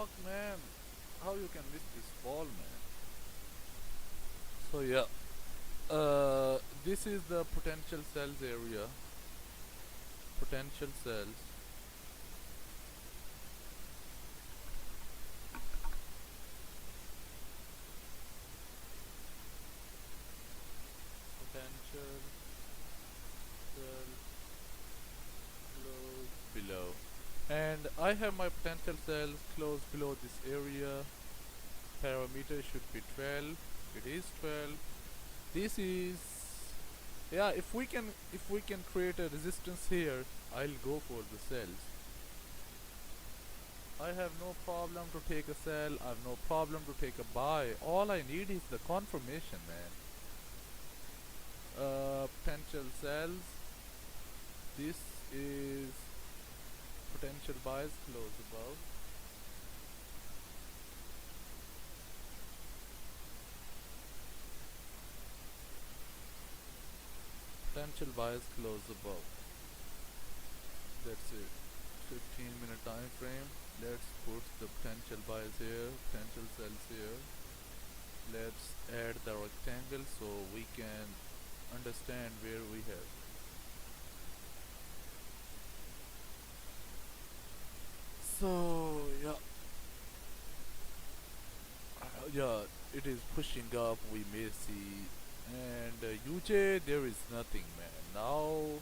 Speaker 4: fuck, man? How you can miss this ball, man? So yeah, this is the potential cells area. Potential cells. Potential cell close below. And I have my potential cells close below this area. Parameter should be 12. It is 12. This is, yeah, if we can create a resistance here, I'll go for the cells. I have no problem to take a sell. I have no problem to take a buy. All I need is the confirmation, man. Potential sells. This is potential buys close above. Potential buys close above. That's it. 15-minute time frame. Let's put the potential buys here, potential sells here. Let's add the rectangle so we can understand where we have. So yeah, yeah, it is pushing up. We may see, and UJ there is nothing, man. Now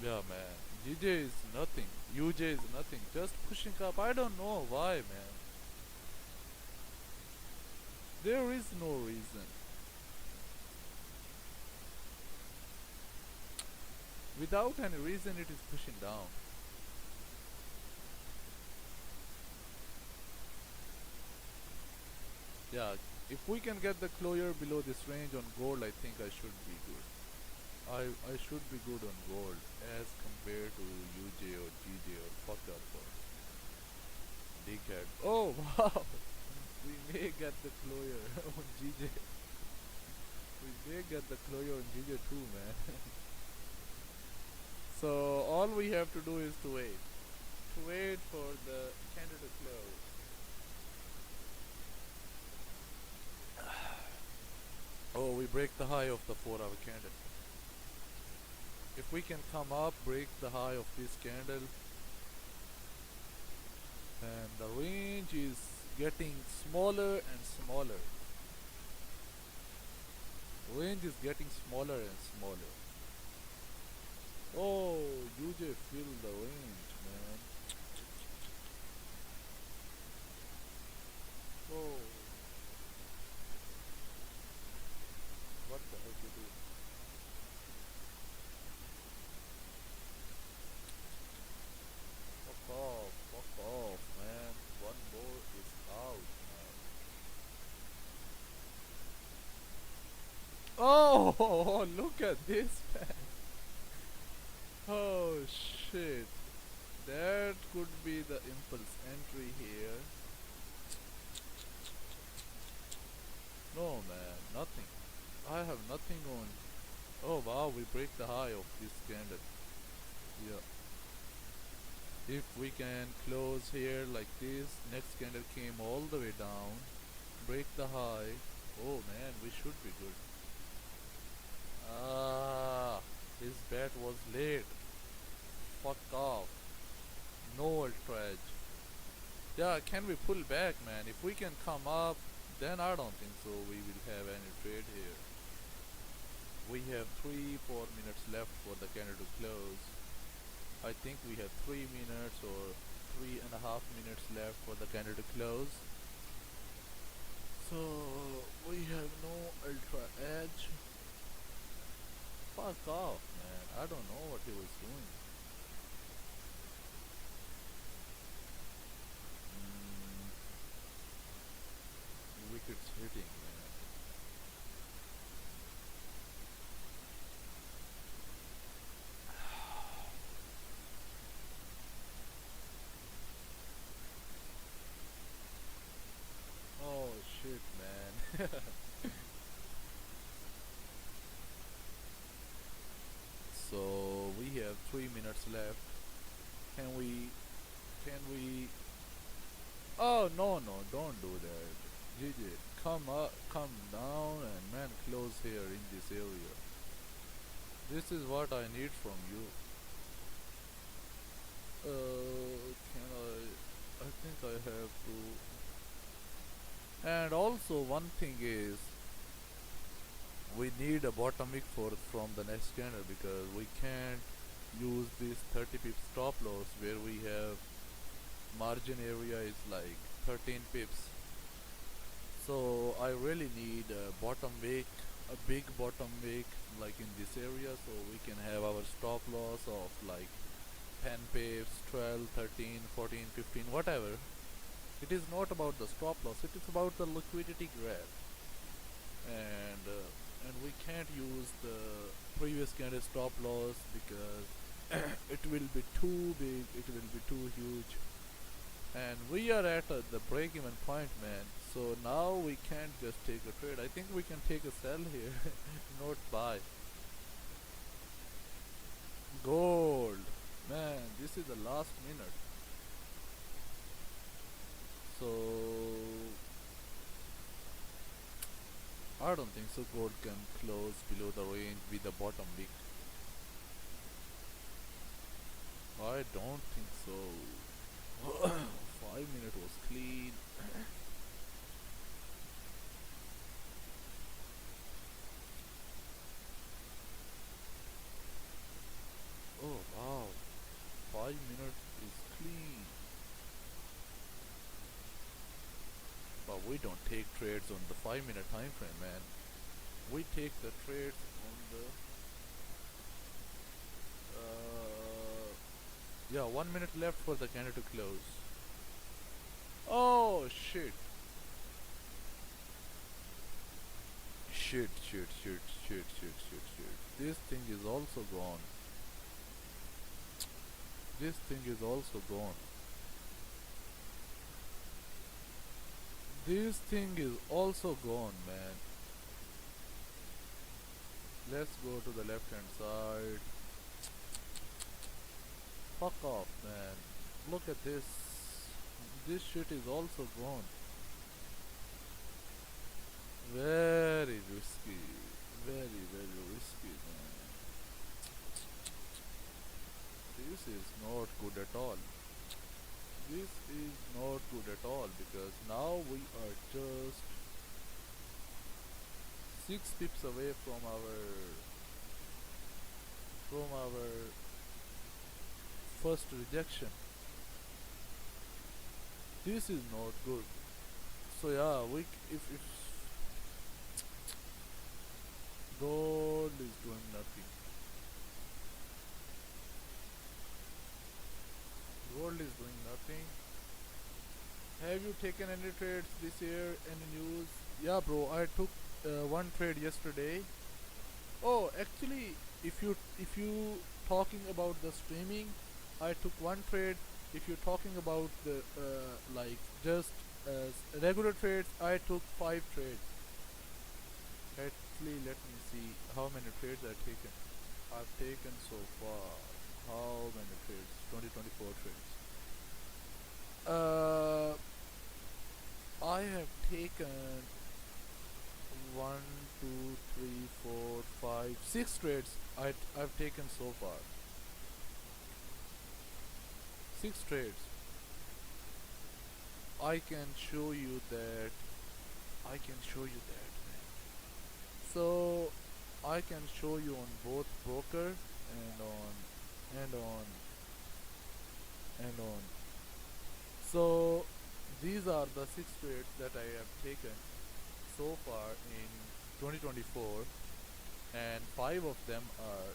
Speaker 4: yeah, man. GJ is nothing. UJ is nothing. Just pushing up. I don't know why, man. There is no reason. Without any reason, it is pushing down. Yeah, if we can get the closure below this range on gold, I think I should be good. I should be good on gold as compared to UJ or GJ or fuck up or dickhead. Oh wow, we may get the closure on GJ. We may get the closure on GJ too, man. So all we have to do is to wait. To wait for the candle to close. Oh, we break the high of the 4-hour candle. If we can come up, break the high of this candle, and the range is getting smaller and smaller. Range is getting smaller and smaller. Oh, UJ feel the range, man. Oh. What the heck you do? Fuck off, man. One more is out, man. Oh, look at this, man. Oh shit. That could be the impulse entry here. No, man, nothing. I have nothing on. Oh wow, we break the high of this candle. Yeah. If we can close here like this, next candle came all the way down, break the high. Oh man, we should be good. Ah, this bet was late. Fuck off. No ultra edge. Yeah, can we pull back, man? If we can come up, then I don't think so we will have any trade here. We have 3-4 minutes left for the candle to close. I think we have 3 minutes or 3.5 minutes left for the candle to close. So we have no ultra edge. Fuck off, man. I don't know what he was doing. Wickets hitting, man. Oh shit, man. minutes left. Can we? Oh no, don't do that. GG, come up, come down, and man, close here in this area. This is what I need from you. Can I think I have to. And also one thing is, we need a bottom wick from the next candle, because we can't use this 30 pips stop loss where we have margin area is like 13 pips. So I really need a bottom wick, a big bottom wick like in this area, so we can have our stop loss of like 10 pips, 12, 13, 14, 15, whatever. It is not about the stop loss, it is about the liquidity grab. And we can't use the previous candle stop loss because it will be too big, it will be too huge. And we are at the break-even point, man. So now we can't just take a trade. I think we can take a sell here, not buy. Gold, man, this is the last minute. So I don't think so gold can close below the range with the bottom wick. I don't think so. 5 minute was clean. Oh wow, 5 minutes is clean. But we don't take trades on the 5 minute time frame, man. We take the trades on the yeah, 1 minute left for the candle to close. Oh shit. Shit. This thing is also gone. This thing is also gone. This thing is also gone, man. Let's go to the left hand side. Fuck off, man. Look at this. This shit is also gone. Very risky. Very risky, man. This is not good at all. This is not good at all, because now we are just 6 pips away from our first rejection. This is not good. So yeah, if gold is doing nothing. Gold is doing nothing. Have you taken any trades this year? Any news? Yeah, bro, I took one trade yesterday. Oh, actually, if you talking about the streaming, I took one trade. If you're talking about the like just regular trades, I took 5 trades. Actually, let me see how many trades I've taken. I've taken so far. How many trades? 24 trades. I have taken 1, 2, 3, 4, 5, 6 trades. I've taken so far. 6 trades. I can show you that. Man. So I can show you on both broker and on. So these are the 6 trades that I have taken so far in 2024, and 5 of them are.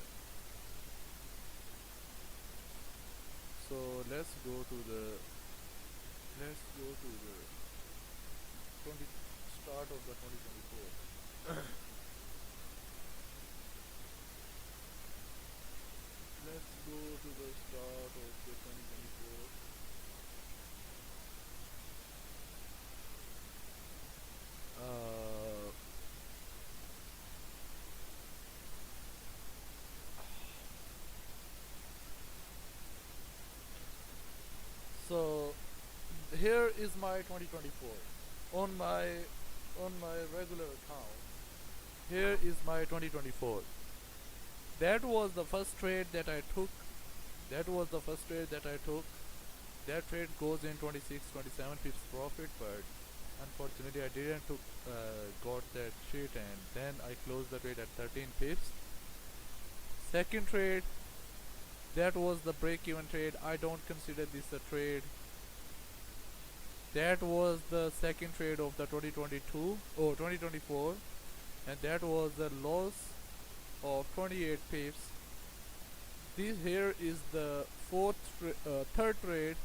Speaker 4: So let's go to the 20 start of the 2024. Let's go to the start of the 2024. So here is my 2024 on my regular account. Here is my 2024. That was the first trade that I took. That was the first trade that I took. That trade goes in 26, 27 pips profit, but unfortunately I didn't got that shit, and then I closed the trade at 13 pips. Second trade, that was the break-even trade. I don't consider this a trade. That was the second trade of the 2024, and that was a loss of 28 pips. This here is the third trade.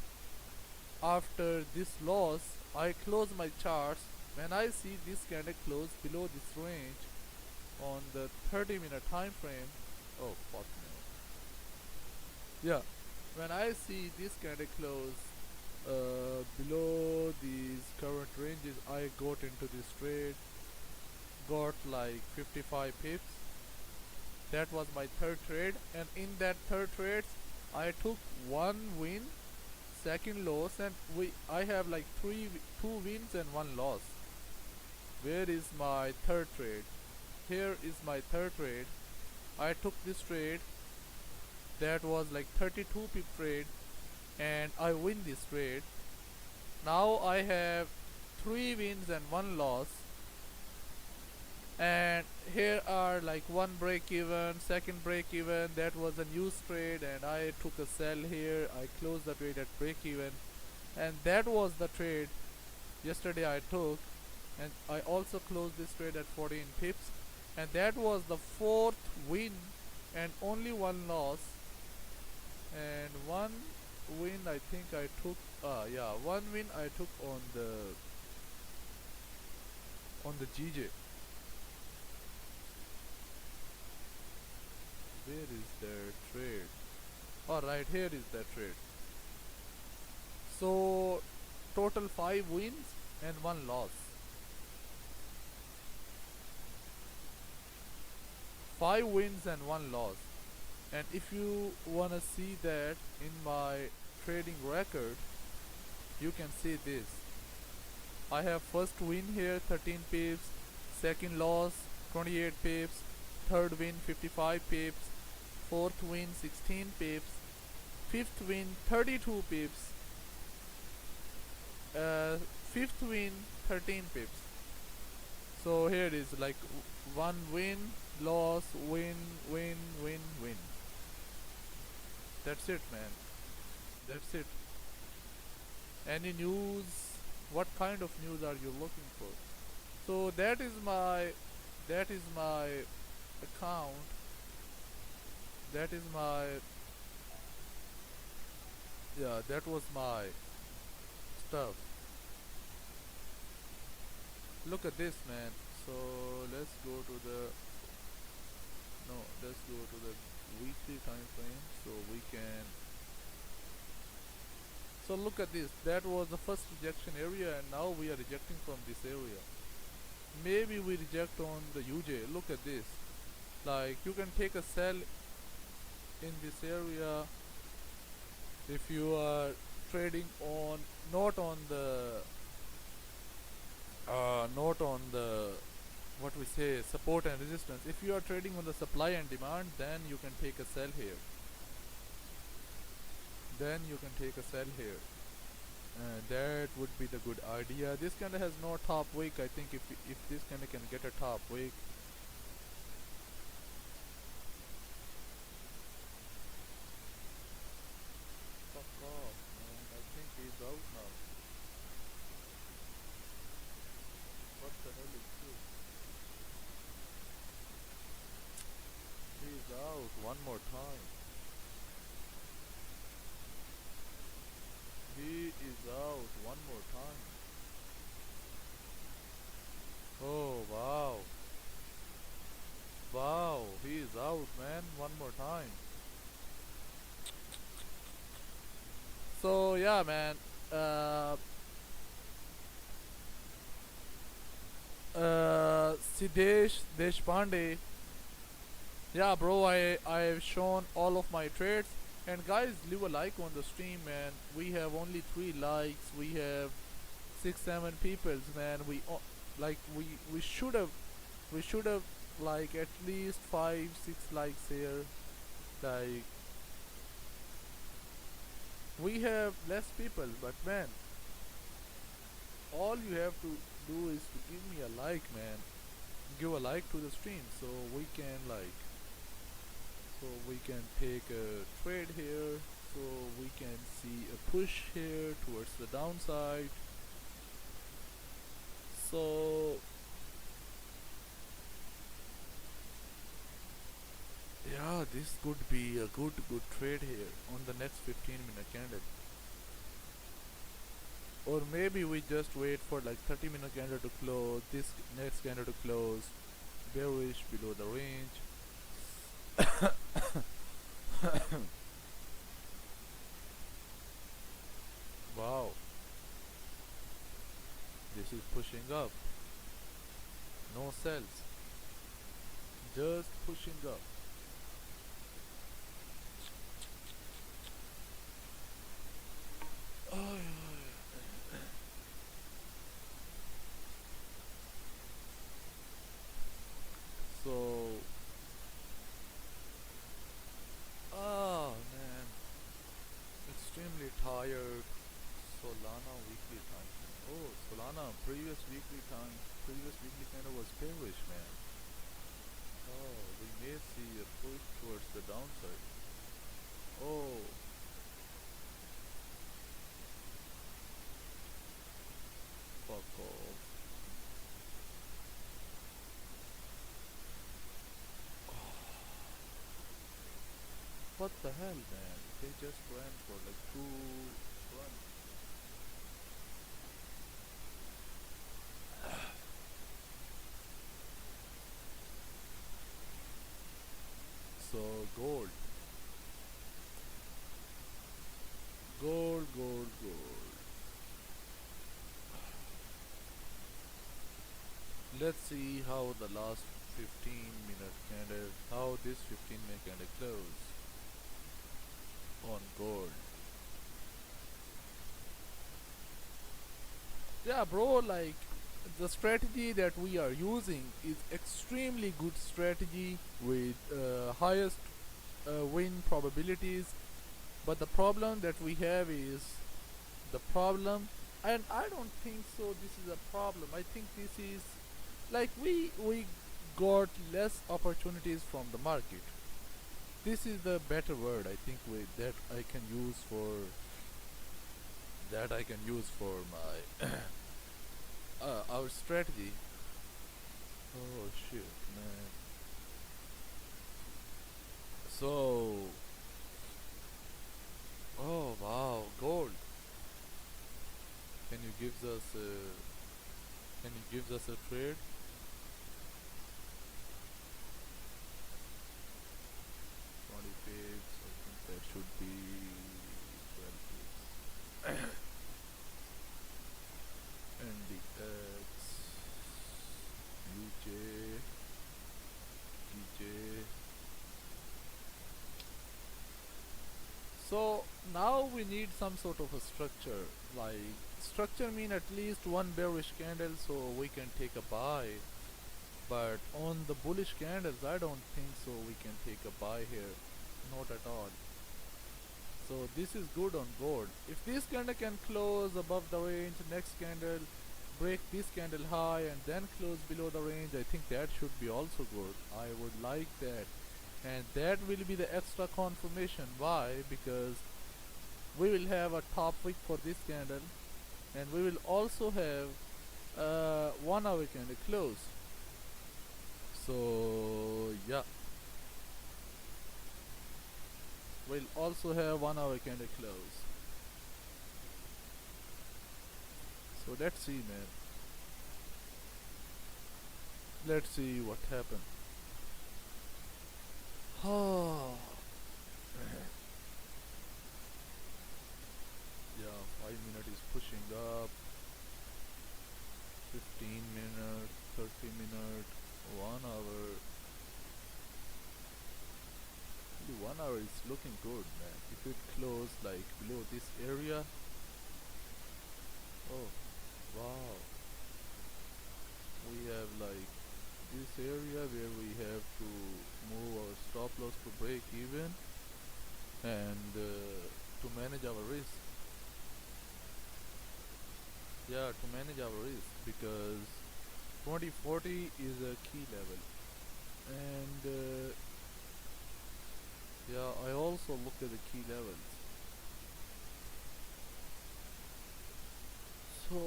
Speaker 4: After this loss, I close my charts. When I see this candle close below this range on the 30-minute time frame, oh fuck no. Yeah, when I see this candle close below these current ranges, I got into this trade, got like 55 pips. That was my third trade, and in that third trade I took one win, second loss, and I have like two wins and one loss. Where is my third trade? Here is my third trade. I took this trade. That was like 32 pip trade, and I win this trade. Now I have 3 wins and 1 loss, and here are like one break even, second break even. That was a news trade, and I took a sell here. I closed the trade at break even, and that was the trade yesterday I took, and I also closed this trade at 14 pips, and that was the fourth win and only one loss. And one win I think I took, one win I took on the GJ. Where is their trade? Alright, here is that trade. So total 5 wins and 1 loss. 5 wins and 1 loss. And if you wanna see that in my trading record, you can see this. I have first win here 13 pips, second loss 28 pips, third win 55 pips, fourth win 16 pips, fifth win 32 pips, fifth win 13 pips. So here it is, like one win, loss, win, win, win, win. That's it, man. That's it. Any news? What kind of news are you looking for? So that is my account. That is my, yeah, that was my stuff. Look at this, man. So let's go to the weekly time frame, so we can. So look at this. That was the first rejection area, and now we are rejecting from this area. Maybe we reject on the UJ. Look at this. Like, you can take a sell in this area if you are trading on not on the what we say, support and resistance. If you are trading on the supply and demand, then you can take a sell here. That would be the good idea. This kind of has no top wick. I think if this kind of can get a top wick, fuck off, man. I think he's out now. What the hell is this? He's out one more time. He is out one more time. Oh wow. Wow, he is out, man, one more time. So yeah, man. Siddesh Deshpande. Yeah, bro, I've shown all of my trades. And guys, leave a like on the stream, man. We have only 3 likes. We have 6-7 peoples, man. We should have like at least 5-6 likes here. Like, we have less people, but man, all you have to do is to give me a like, man. Give a like to the stream so we can take a trade here, so we can see a push here towards the downside. So yeah, this could be a good trade here on the next 15-minute candle. Or maybe we just wait for like 30-minute candle to close, this next candle to close bearish below the range. Wow, this is pushing up. No sells, just pushing up. Oh, yeah. So, oh man, extremely tired. Solana weekly time. Oh, Solana previous weekly candle was bearish, man. Oh, we may see a push towards the downside. Oh, fuck off. What the hell, man? They just ran for like 2 runs. So gold. Let's see how the last 15-minute candle, how this 15-minute candle close on gold. Yeah, bro, like the strategy that we are using is extremely good strategy with highest win probabilities, but the problem that we have is the problem, and I don't think so this is a problem. I think this is like we got less opportunities from the market. This is the better word, I think, that I can use for my our strategy. Oh shit, man. So, oh wow, gold. Can you give us a trade? Pips, I think that should be 12 pips. NDX, UJ, GJ. So now we need some sort of a structure. Like structure mean at least one bearish candle so we can take a buy. But on the bullish candles, I don't think so we can take a buy here. Not at all. So this is good on gold. If this candle can close above the range, next candle break this candle high and then close below the range, I think that should be also good. I would like that. And that will be the extra confirmation. Why? Because we will have a top wick for this candle, and we will also have 1 hour candle close. So yeah, we'll also have 1 hour candle close. So let's see, man. Let's see what happened. Oh. Yeah, 5 minutes is pushing up. 15 minutes, 30 minutes, 1 hour. Actually 1 hour is looking good, man. If it close like below this area, oh wow, we have like this area where we have to move our stop loss to break even and to manage our risk. Yeah, to manage our risk, because 2040 is a key level. And yeah, I also looked at the key levels. So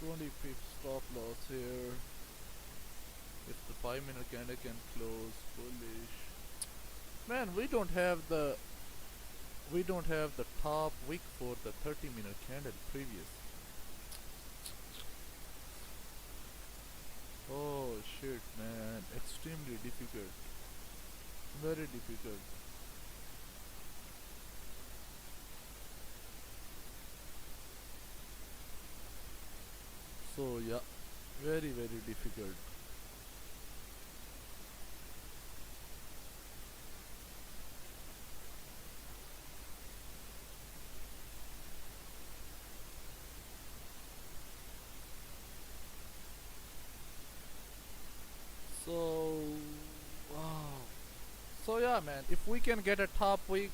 Speaker 4: 20 pips stop loss here. If the 5-minute candle can close bullish, man, we don't have the top wick for the 30-minute candle previous. Oh shit, man, extremely difficult, very difficult. So yeah, very difficult. So wow. So yeah, man, if we can get a top wick,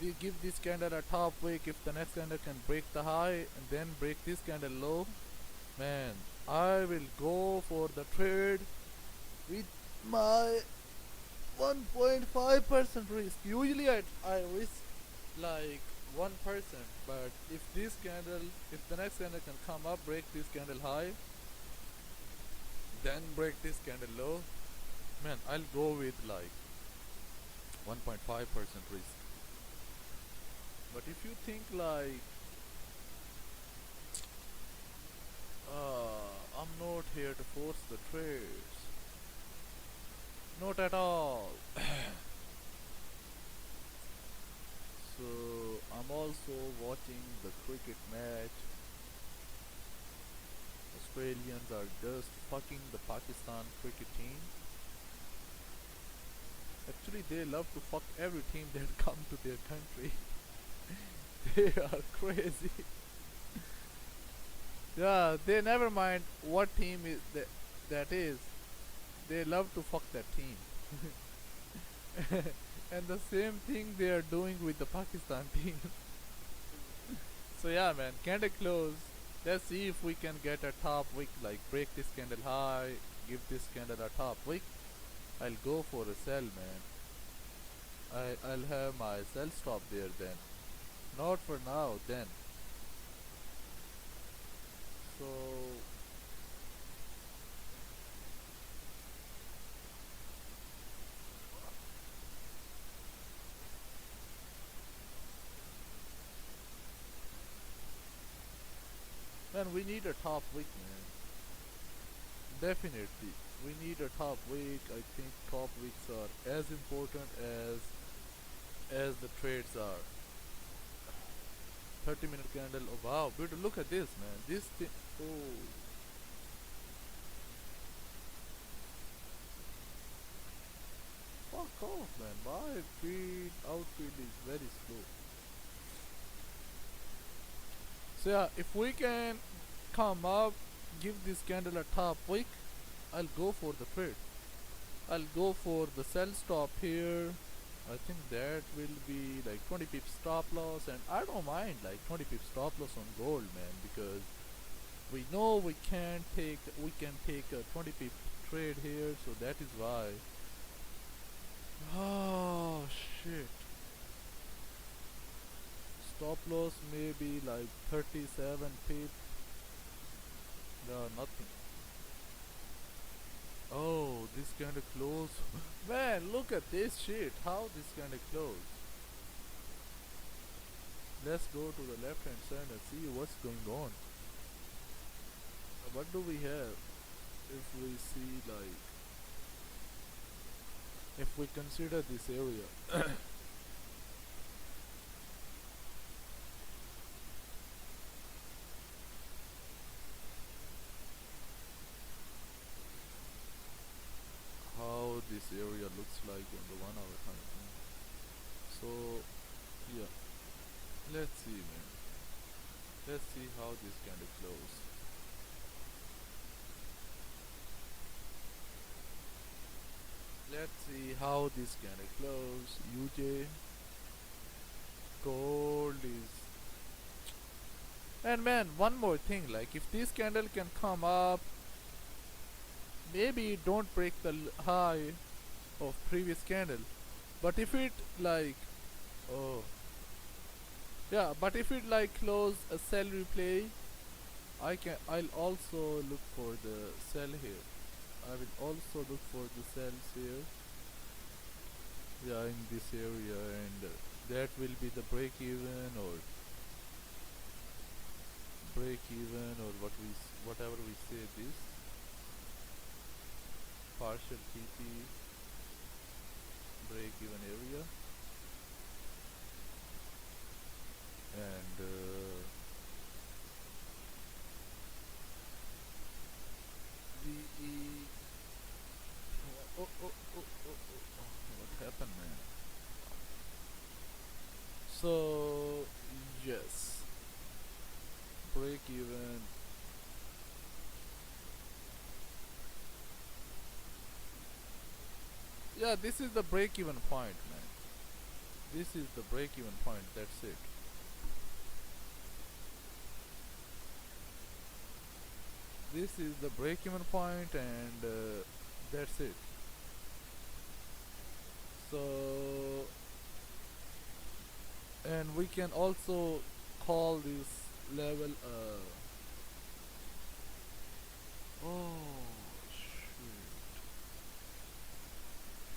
Speaker 4: we give this candle a top wick. If the next candle can break the high and then break this candle low, man, I will go for the trade with my 1.5% risk. Usually I risk like 1%, but if the next candle can come up, break this candle high, then break this candle low, man, I'll go with like 1.5% risk. But if you think like I'm not here to force the trades, not at all. So I'm also watching the cricket match. Australians are just fucking the Pakistan cricket team. Actually, they love to fuck every team that come to their country. They are crazy. Yeah, they never mind what team is that is. They love to fuck that team. And the same thing they are doing with the Pakistan team. So yeah, man, candle close. Let's see if we can get a top wick, like break this candle high, give this candle a top wick. I'll go for a sell, man. I'll have my sell stop there then. Not for now, then. So man, we need a top wick, man. Definitely, we need a top wick. I think top wicks are as important as the trades are. 30-minute candle. Oh wow, beautiful. Look at this, man. This thing. Oh. Fuck off, man. My outfeed is very slow. So yeah, if we can come up, give this candle a top wick, I'll go for the trade. I'll go for the sell stop here. I think that will be like 20 pips stop loss, and I don't mind like 20 pips stop loss on gold, man, because we know we can take a 20 pip trade here, so that is why. Oh shit. Stop loss maybe like 37 pips. No, nothing. Oh, this kind of close. Man, look at this shit. How this kind of close. Let's go to the left hand side and see what's going on. What do we have? If we see like, if we consider this area. How this area looks yeah, let's see, man. Let's see how this candle close. Let's see how this candle close. UJ gold is, and man, one more thing, like if this candle can come up, maybe don't break the high of previous candle, but if it like, oh yeah, but if it like close a sell replay, I'll also look for the sell here. I will also look for the sells here, yeah, in this area, and that will be the break even or whatever we say, this partial TP break even area, and the what happened, man? So yes, break even. Yeah, this is the break even point, man. This is the break even point, that's it. This is the break even point, and that's it. So, and we can also call this level oh shoot,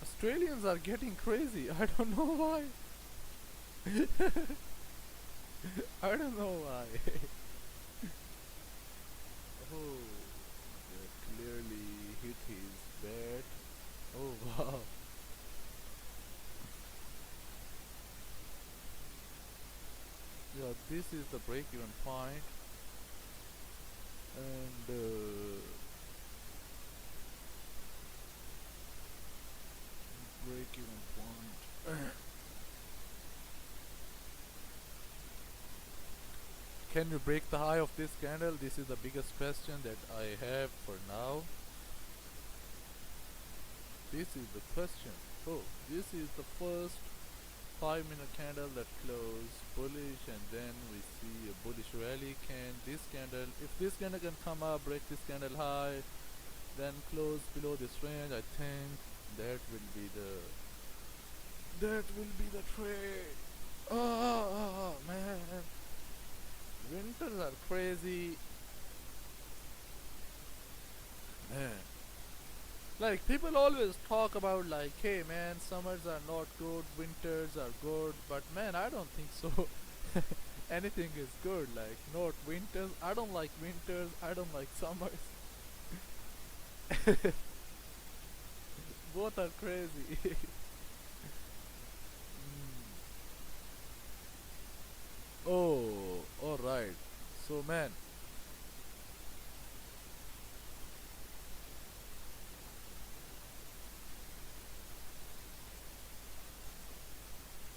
Speaker 4: Australians are getting crazy. I don't know why. I don't know why. Oh, that clearly hit his bat. Oh wow. Yeah, this is the break-even point, and break-even point. Can you break the high of this candle? This is the biggest question that I have for now. This is the question. Oh, this is the first 5-minute candle that closed bullish, and then we see a bullish rally. Can this candle, if this candle can come up, break this candle high, then close below this range, I think that will be the trade. Oh man, winters are crazy, man. Like people always talk about like, hey man, summers are not good, winters are good, but man, I don't think so. Anything is good, like not winters. I don't like winters, I don't like summers. Both are crazy. Oh, alright. So man,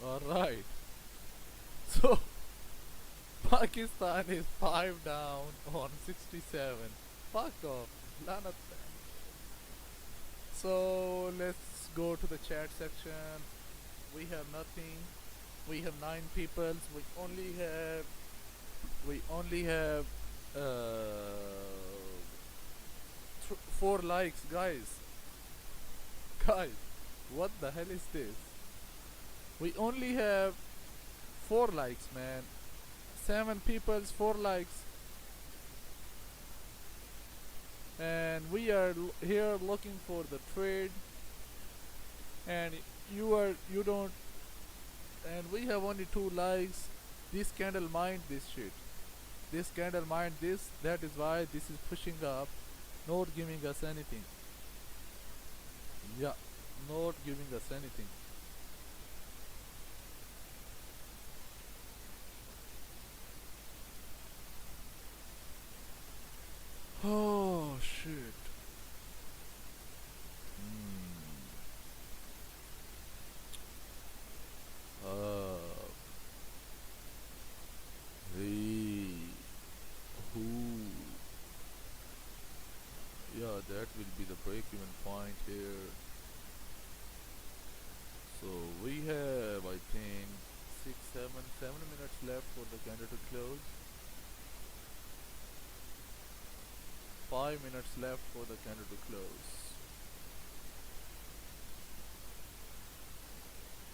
Speaker 4: alright. So Pakistan is 5 down on 67. Fuck off. Lanat. So let's go to the chat section. We have nothing. We have 9 people. We only have 4 likes, guys. Guys, what the hell is this? We only have 4 likes, man. 7 people's 4 likes, and we are here looking for the trade, and you don't, and we have only 2 likes. This candle mined this shit. This candle mined this. That is why this is pushing up, not giving us anything. Yeah, not giving us anything. Oh shit. left for the candle to close. 5 minutes left for the candle to close.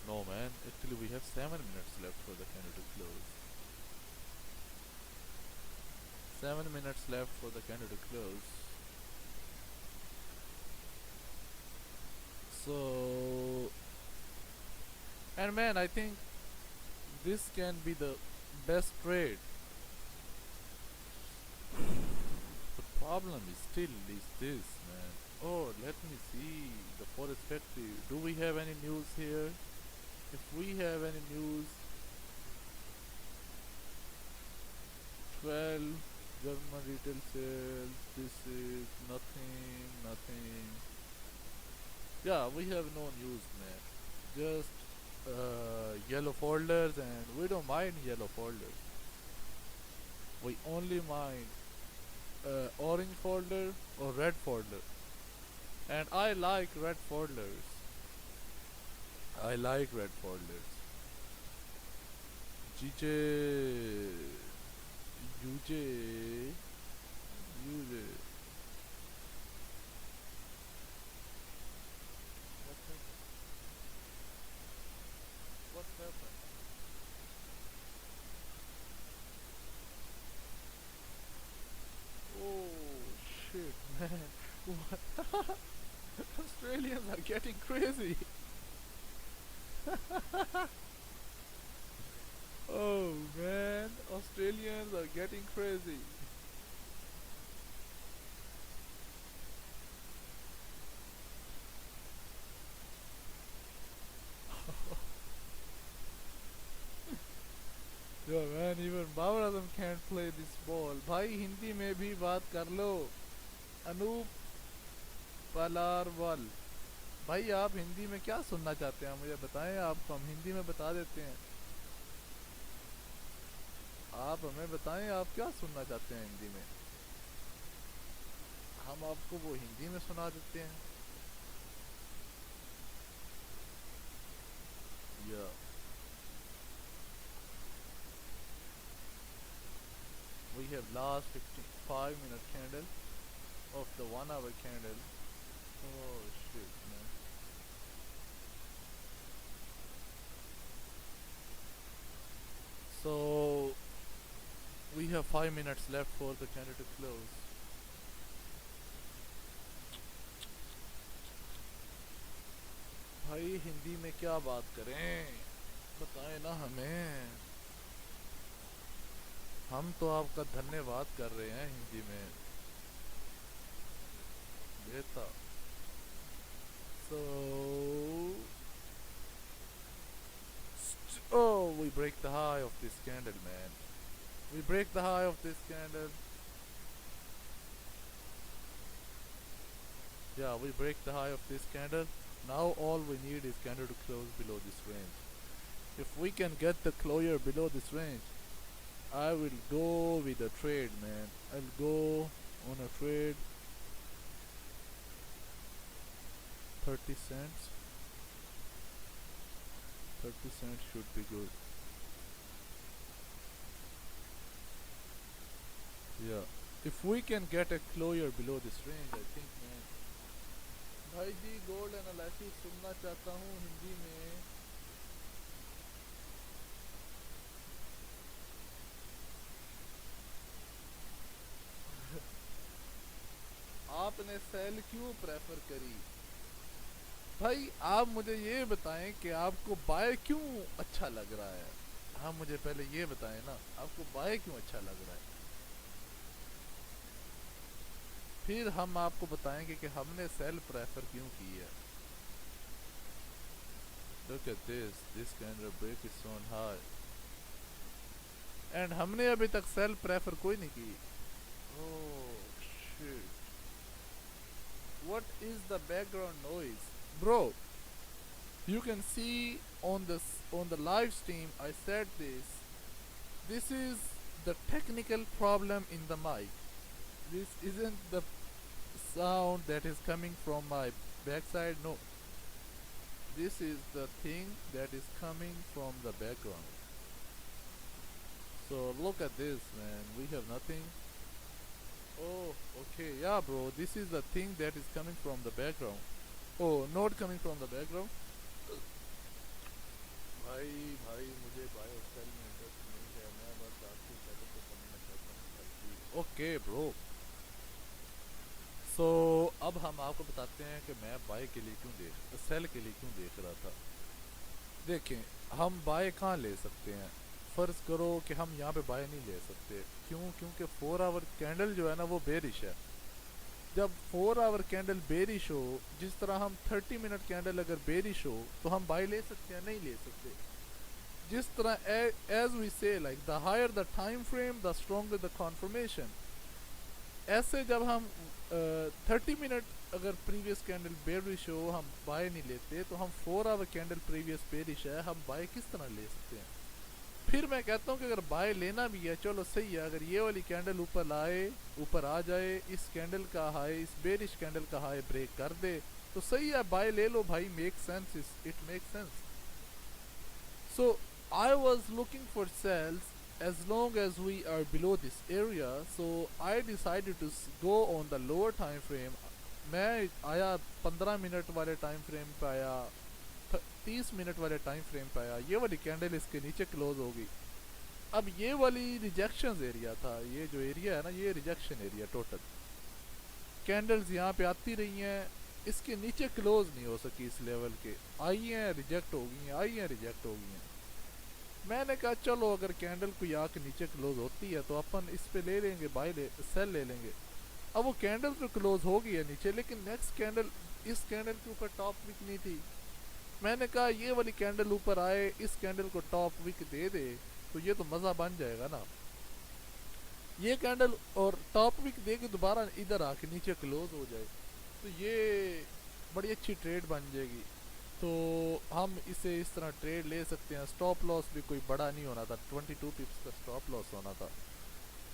Speaker 4: No man, actually we have 7 minutes left for the candle to close. 7 minutes left for the candle to close. So, and man, I think this can be the best trade. The problem is still this, man. Oh, let me see the Forex factory. Do we have any news here? If we have any news, 12 German retail sales. This is nothing. Yeah, we have no news, man. Just yellow folders, and we don't mind yellow folders. We only mind orange folder or red folder, and I like red folders. GJ, UJ. What happened? Oh shit, man! What? Australians are getting crazy. Oh man, Australians are getting crazy. Yo man, even Babar Azam can't play this ball. भाई हिंदी में भी बात कर लो. अनूप पलारवाल, भाई आप हिंदी में क्या सुनना चाहते हैं मुझे बताएं. आपको हम हिंदी में बता देते हैं. आप हमें बताएं आप क्या सुनना चाहते हैं हिंदी में. हम आपको वो हिंदी में सुना देते हैं. Yeah. We have last 5-minute candle of the 1 hour candle. Oh shit, man. So we have 5 minutes left for the candle to close. भाई हिंदी में क्या बात करें, बताएं ना हमें. हम तो आपका धन्यवाद कर रहे हैं हिंदी में. बेटा. So, oh, we break the high of this candle, man. We break the high of this candle. Yeah, we break the high of this candle. Now all we need is candle to close below this range. If we can get the closure below this range, I will go with a trade, man. I'll go on a trade. 30 cents. 30 cents should be good. Yeah. If we can get a closure below this range, I think, man. भाई जी gold analysis सुनना चाहता हूँ हिंदी में. आपने cell क्यों prefer करी? भाई आप मुझे ये बताएं कि आपको बाय क्यों अच्छा लग रहा है. हाँ मुझे पहले ये बताएं ना, आपको बाय क्यों अच्छा लग रहा है. फिर हम आपको बताएंगे कि हमने सेल प्रेफर क्यों की है. Look at this candle break is on high. And हमने अभी तक सेल प्रेफर कोई नहीं की. Oh shit. What is the background noise? Bro, you can see on the live stream I said this. This is the technical problem in the mic. This isn't the sound that is coming from my backside. No. This is the thing that is coming from the background. So look at this, man. We have nothing. Oh, okay. Yeah, bro. This is the thing that is coming from the background. Oh, not coming from the background. भाई भाई मुझे bye और cell में interest नहीं है, मैं बस आपकी चैनल को समझना चाहता हूँ। Okay bro. सो अब हम आपको बताते हैं कि मैं बाय के लिए सेल के लिए क्यों देख रहा था। देखें, हम बाय कहाँ ले सकते हैं। फ़र्ज़ करो कि हम यहाँ पे बाय नहीं ले सकते। क्यों? क्योंकि 4 आवर कैंडल जो है ना वो बेरिश है। जब 4 आवर कैंडल बेरिश हो, जिस तरह हम 30 मिनट कैंडल अगर बेरिश हो तो हम बाय ले सकते हैं? नहीं ले सकते। जिस तरह as we say like the higher the time frame the stronger the confirmation, ऐसे जब हम 30 मिनट अगर प्रीवियस कैंडल बेरिश हो हम बाय नहीं लेते, तो हम 4 आवर कैंडल प्रीवियस बेरिश है हम बाय किस तरह ले सकते हैं। फिर मैं कहता हूँ कि अगर बाय लेना भी है, चलो सही है, अगर ये वाली कैंडल ऊपर आ जाए, इस कैंडल का हाई, इस बेरिश कैंडल का हाई ब्रेक कर दे तो सही है, बाय ले लो भाई, make sense, it make sense. So I was looking for sells as long as we are below this area, so I decided to go on the lower time frame. मैं आया 15 मिनट वाले time frame पे आया, 30 minute वाले time frame पे आया, ये वाली कैंडल इसके नीचे क्लोज होगी। अब ये वाली रिजेक्शन एरिया था, ये जो एरिया है ना ये रिजेक्शन एरिया टोटल। कैंडल्स यहाँ पे आती रही हैं, इसके नीचे क्लोज नहीं हो सकी इस लेवल के, आई हैं रिजेक्ट हो गई हैं, आई हैं रिजेक्ट हो गई हैं। मैंने कहा चलो अगर कैंडल कोई आके नीचे क्लोज होती है तो अपन इस पे ले लेंगे, सेल ले लेंगे। अब वो कैंडल तो क्लोज हो गई है नीचे, लेकिन नेक्स्ट कैंडल इस कैंडल के ऊपर टॉप विक नहीं थी। मैंने कहा ये वाली कैंडल ऊपर आए, इस कैंडल को टॉप विक दे दे तो ये तो मज़ा बन जाएगा ना। ये कैंडल और टॉप विक दे के दोबारा इधर आके नीचे क्लोज हो जाए तो ये बड़ी अच्छी ट्रेड बन जाएगी। तो हम इसे इस तरह ट्रेड ले सकते हैं। स्टॉप लॉस भी कोई बड़ा नहीं होना था, 22 पिप्स का स्टॉप लॉस होना था,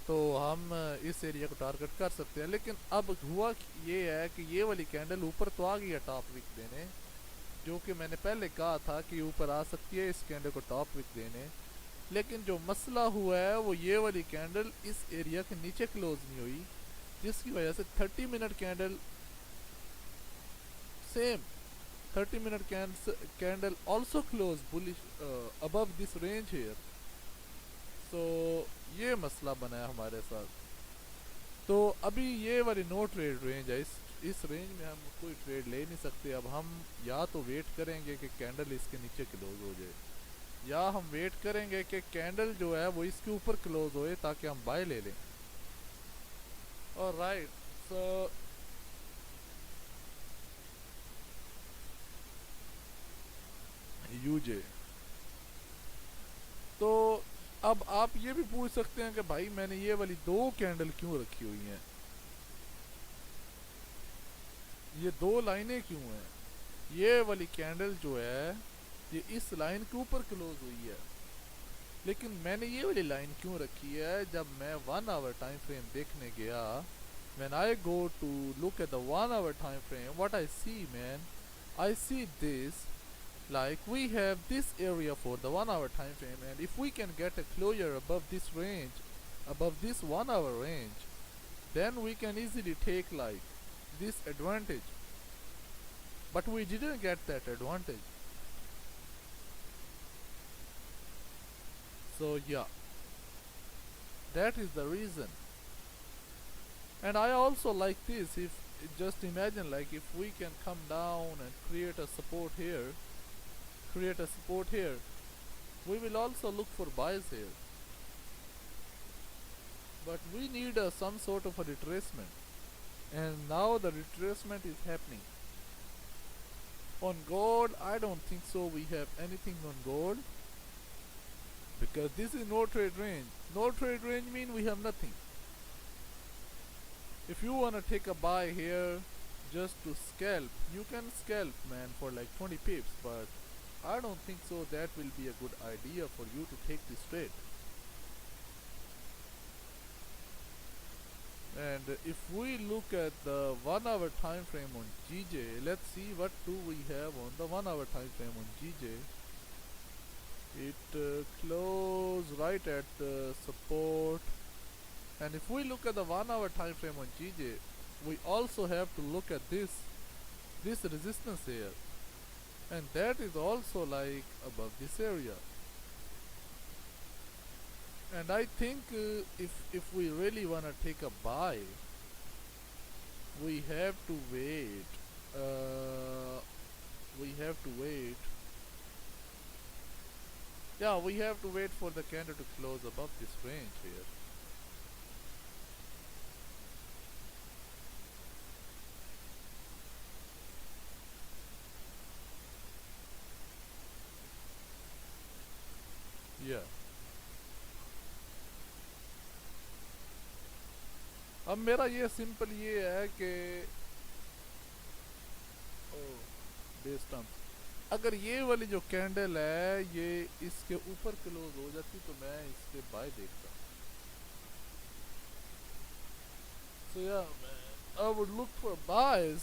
Speaker 4: तो हम इस एरिया को टारगेट कर सकते हैं। लेकिन अब हुआ ये है कि ये वाली कैंडल ऊपर तो आ गई है टॉप विक देने, जो कि मैंने पहले कहा था कि ऊपर आ सकती है इस कैंडल को टॉप विक देने, लेकिन जो मसला हुआ है वो ये वाली कैंडल इस एरिया के नीचे क्लोज नहीं हुई, जिसकी वजह से 30 minute candle same 30 minute candle also close bullish above this range here. So ये मसला बना है हमारे साथ। तो अभी ये वाली नो ट्रेड रेंज है, इस रेंज में हम कोई ट्रेड ले नहीं सकते। अब हम या तो वेट करेंगे कि कैंडल इसके नीचे क्लोज हो जाए, या हम वेट करेंगे कि कैंडल जो है वो इसके ऊपर क्लोज होए ताकि हम बाय ले लें। ऑलराइट, सो यूजे। तो अब आप ये भी पूछ सकते हैं कि भाई मैंने ये वाली 2 कैंडल क्यों रखी हुई हैं, ये 2 लाइनें क्यों हैं। ये वाली कैंडल जो है ये इस लाइन के ऊपर क्लोज हुई है, लेकिन मैंने ये वाली लाइन क्यों रखी है। जब मैं 1 आवर टाइम फ्रेम देखने गया, when I go to look at the 1 hour time frame, what I see, man, I see this. Like we have this area for the 1 hour time frame, and if we can get a closure above this range, above this 1 hour range, then we can easily take like this advantage. But we didn't get that advantage. So yeah, that is the reason. And I also like this, if just imagine like if we can come down and create a support here, we will also look for buys here, but we need some sort of a retracement, and now the retracement is happening. On gold, I don't think so we have anything on gold, because this is no trade range. No trade range mean we have nothing. If you want to take a buy here just to scalp, you can scalp, man, for like 20 pips, but I don't think so that will be a good idea for you to take this trade. And if we look at the 1 hour time frame on GJ, let's see what do we have on the 1 hour time frame on GJ. It closed close right at the support. And if we look at the 1 hour time frame on GJ, we also have to look at this resistance here, and that is also like above this area. And I think if we really want to take a buy, we have to wait. We have to wait. Yeah, we have to wait for the candle to close above this range here. Yeah. अब मेरा ये simple ये है कि base term, अगर ये वाली जो कैंडल है ये इसके ऊपर क्लोज हो जाती तो मैं इसके बाय देखता. So yeah, man, I would look for buys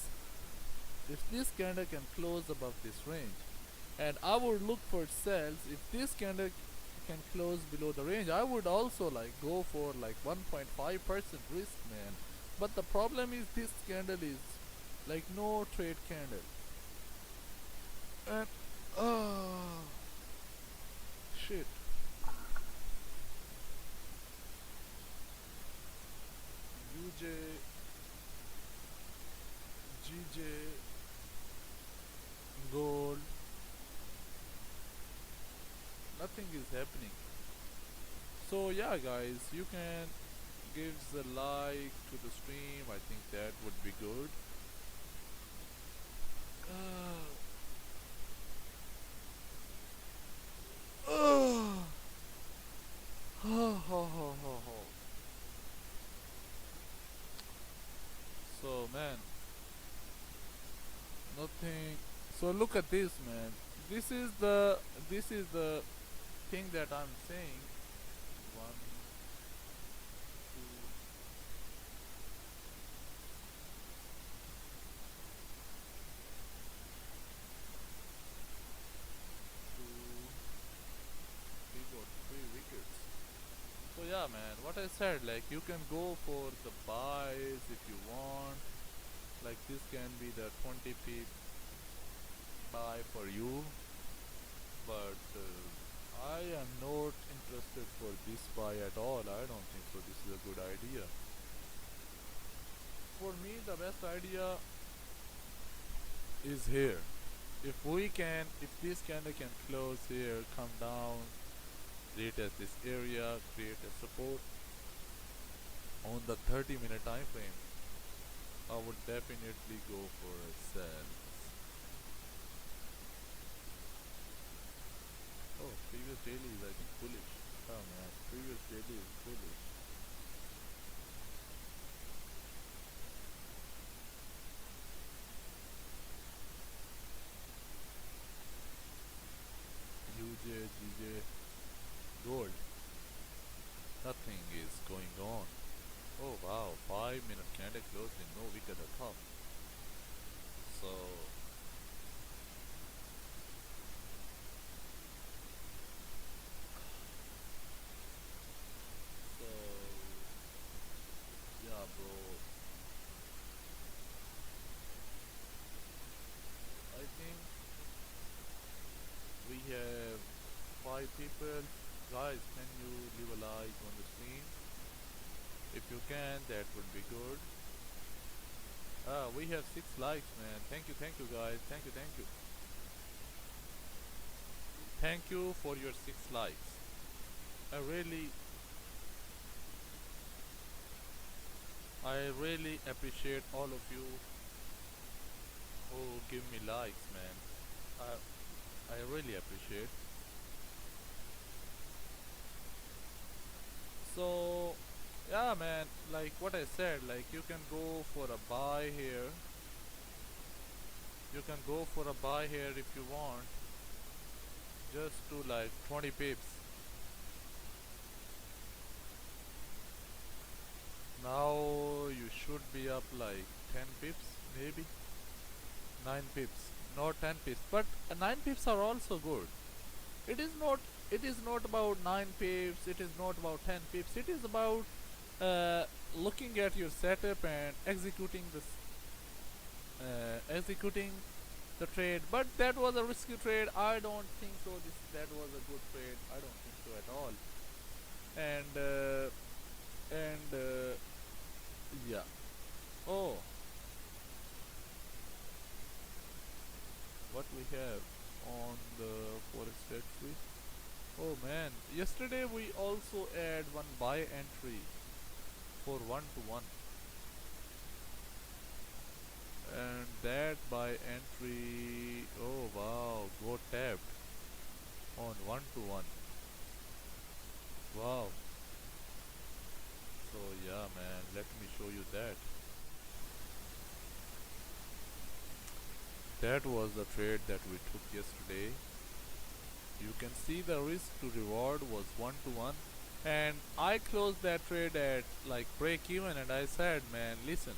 Speaker 4: if this candle can close above this range, and I would look for sells if this candle can close below the range. I would also like go for like 1.5% risk, man. But the problem is this candle is like no trade candle. And shit. UJ, GJ, gold. Nothing is happening. So yeah, guys, you can give the like to the stream. I think that would be good. So man, nothing. So look at this, man. This is the thing that I'm saying. 1, 2. We got 3 wickets. So yeah, man, what I said, like you can go for the buys if you want. Like this can be the 20 pip buy for you, but I am not interested for this buy at all. I don't think so this is a good idea. For me, the best idea is here. If this candle can close here, come down, retest this area, create a support on the 30-minute time frame, I would definitely go for a sell. Oh, previous daily is I think bullish. Oh man, previous daily is bullish. UJ, GJ, gold. Nothing is going on. Oh wow, 5-minute candle closed in no wick at the top. So yeah, bro. I think we have 5 people. Guys, can you leave a like on the stream? If you can, that would be good. We have 6 likes, man. Thank you guys. Thank you. Thank you for your 6 likes. I really appreciate all of you who give me likes, man. I really appreciate. So yeah, man, like what I said, like you can go for a buy here. You can go for a buy here if you want, just to like 20 pips. Now you should be up like 10 pips, maybe 9 pips, not 10 pips, but 9 pips are also good. It is not it is not about 9 pips, it is not about 10 pips, it is about looking at your setup and executing the trade. But that was a risky trade. I don't think so. That was a good trade. I don't think so at all. And yeah. Oh, what we have on the Forex factory? Oh man, yesterday we also add one buy entry for 1-to-1, and that buy entry, oh wow, got tapped on 1-to-1. Wow. So yeah man, let me show you that. That was the trade that we took yesterday. You can see the risk to reward was 1-to-1, and I closed that trade at like break even, and I said, man, listen,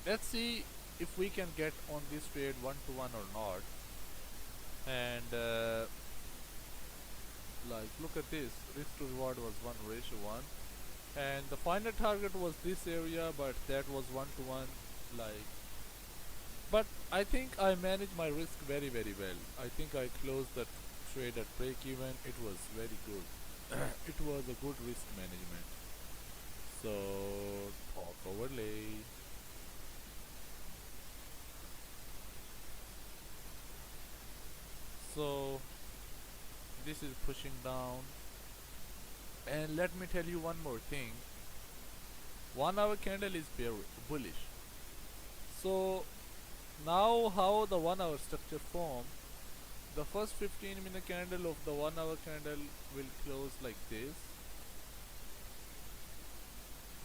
Speaker 4: let's see if we can get on this trade 1-to-1 or not. And like, look at this, risk to reward was 1:1, and the final target was this area, but that was 1-to-1. Like, but I think I managed my risk very well. I think I closed the trade at break even. It was very good. It was a good risk management. So talk overlay. So this is pushing down, and let me tell you one more thing. 1 hour candle is bullish. So now how the 1 hour structure form, the first 15-minute candle of the 1 hour candle will close like this.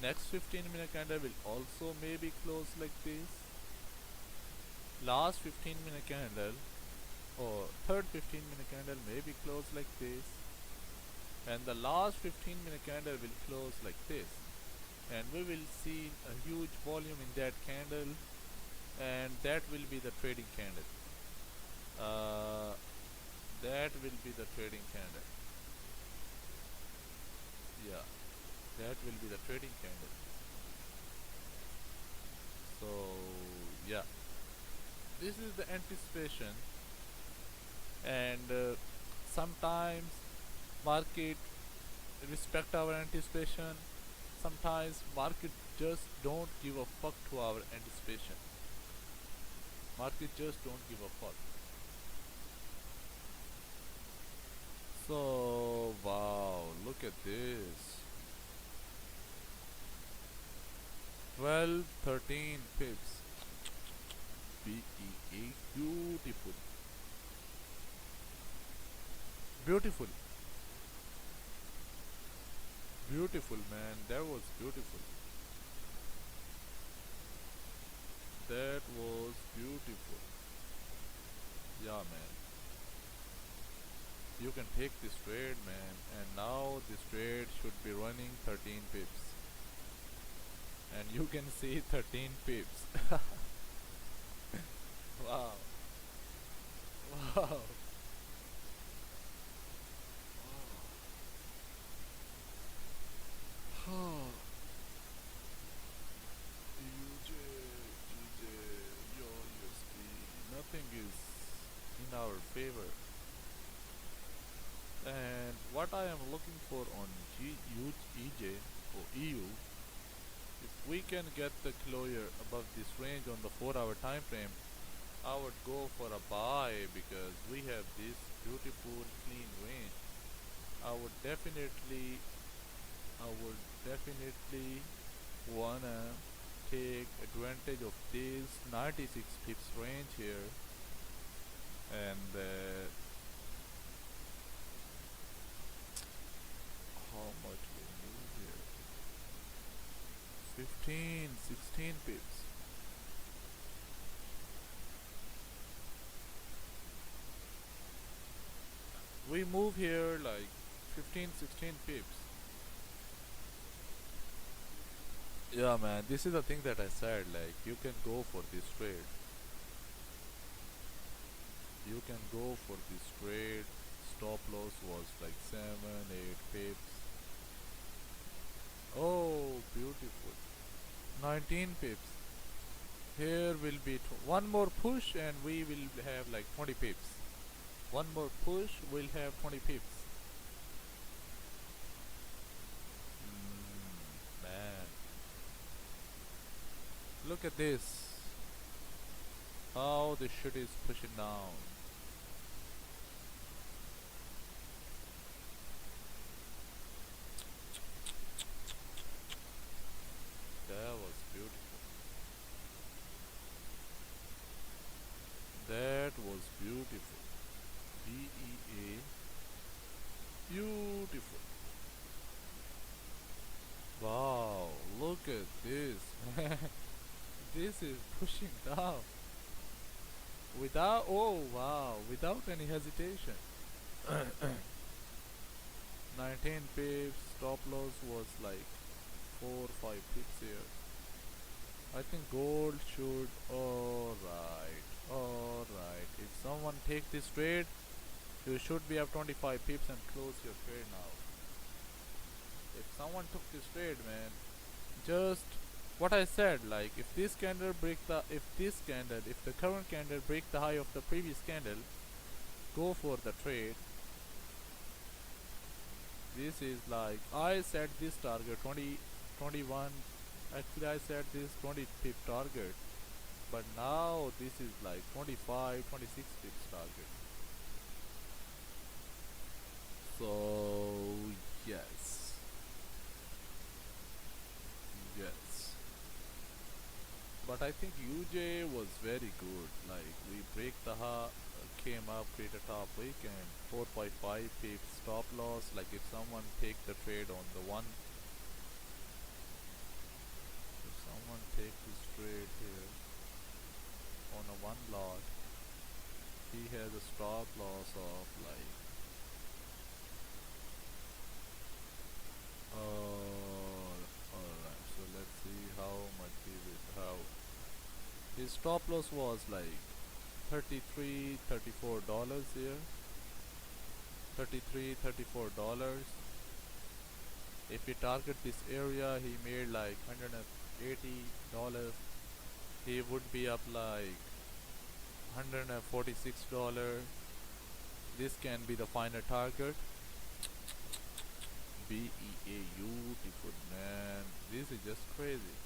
Speaker 4: Next 15-minute candle will also maybe close like this. Last 15-minute candle or third 15-minute candle may be closed like this, and the last 15-minute candle will close like this, and we will see a huge volume in that candle, and that will be the trading candle. That will be the trading candle. Yeah, that will be the trading candle. So yeah, this is the anticipation, and sometimes market respect our anticipation, sometimes market just don't give a fuck to our anticipation. Market just don't give a fuck. So wow, look at this, 12 13 pips. BEE, beautiful. Beautiful. Beautiful, man. That was beautiful. That was beautiful. Yeah, man. You can take this trade, man. And now this trade should be running 13 pips. And you can see 13 pips. Wow. Wow. USD, nothing is in our favor. And what I am looking for on GBPJPY or EU, if we can get the closure above this range on the 4-hour time frame, I would go for a buy, because we have this beautiful clean range. I would definitely wanna take advantage of this 96 pips range here, and how much we move here? 15, 16 pips. We move here like 15, 16 pips. Yeah, man, this is the thing that I said, like, you can go for this trade. You can go for this trade. Stop loss was like 7, 8 pips. Oh, beautiful. 19 pips. Here will be one more push and we will have like 20 pips. One more push, we'll have 20 pips. Man. Look at this. How the shit is pushing down. That was beautiful. That was beautiful. BEA. Beautiful. Wow, look at this. This is pushing down. Without, oh wow, without any hesitation. 19 pips, stop loss was like 4 or 5 pips here. I think gold should, alright. If someone take this trade, you should be up 25 pips and close your trade now. If someone took this trade, man, just what I said, like if this candle break the, if the current candle break the high of the previous candle, go for the trade. This is like, I set this target 20, 21, actually I set this 20 pip target, but now this is like 25, 26 pips target. So yes, but I think UJ was very good. Like we break the came up, create a top wick and 4.5 pips stop loss. Like if someone take the trade on the one, if someone take this trade here on a one lot, he has a stop loss of like alright, so let's see how much is it, how his stop loss was like $33, $34 here. $33, $34. If he target this area, he made like $180. He would be up like $146. This can be the final target. BEA, beautiful, man. This is just crazy.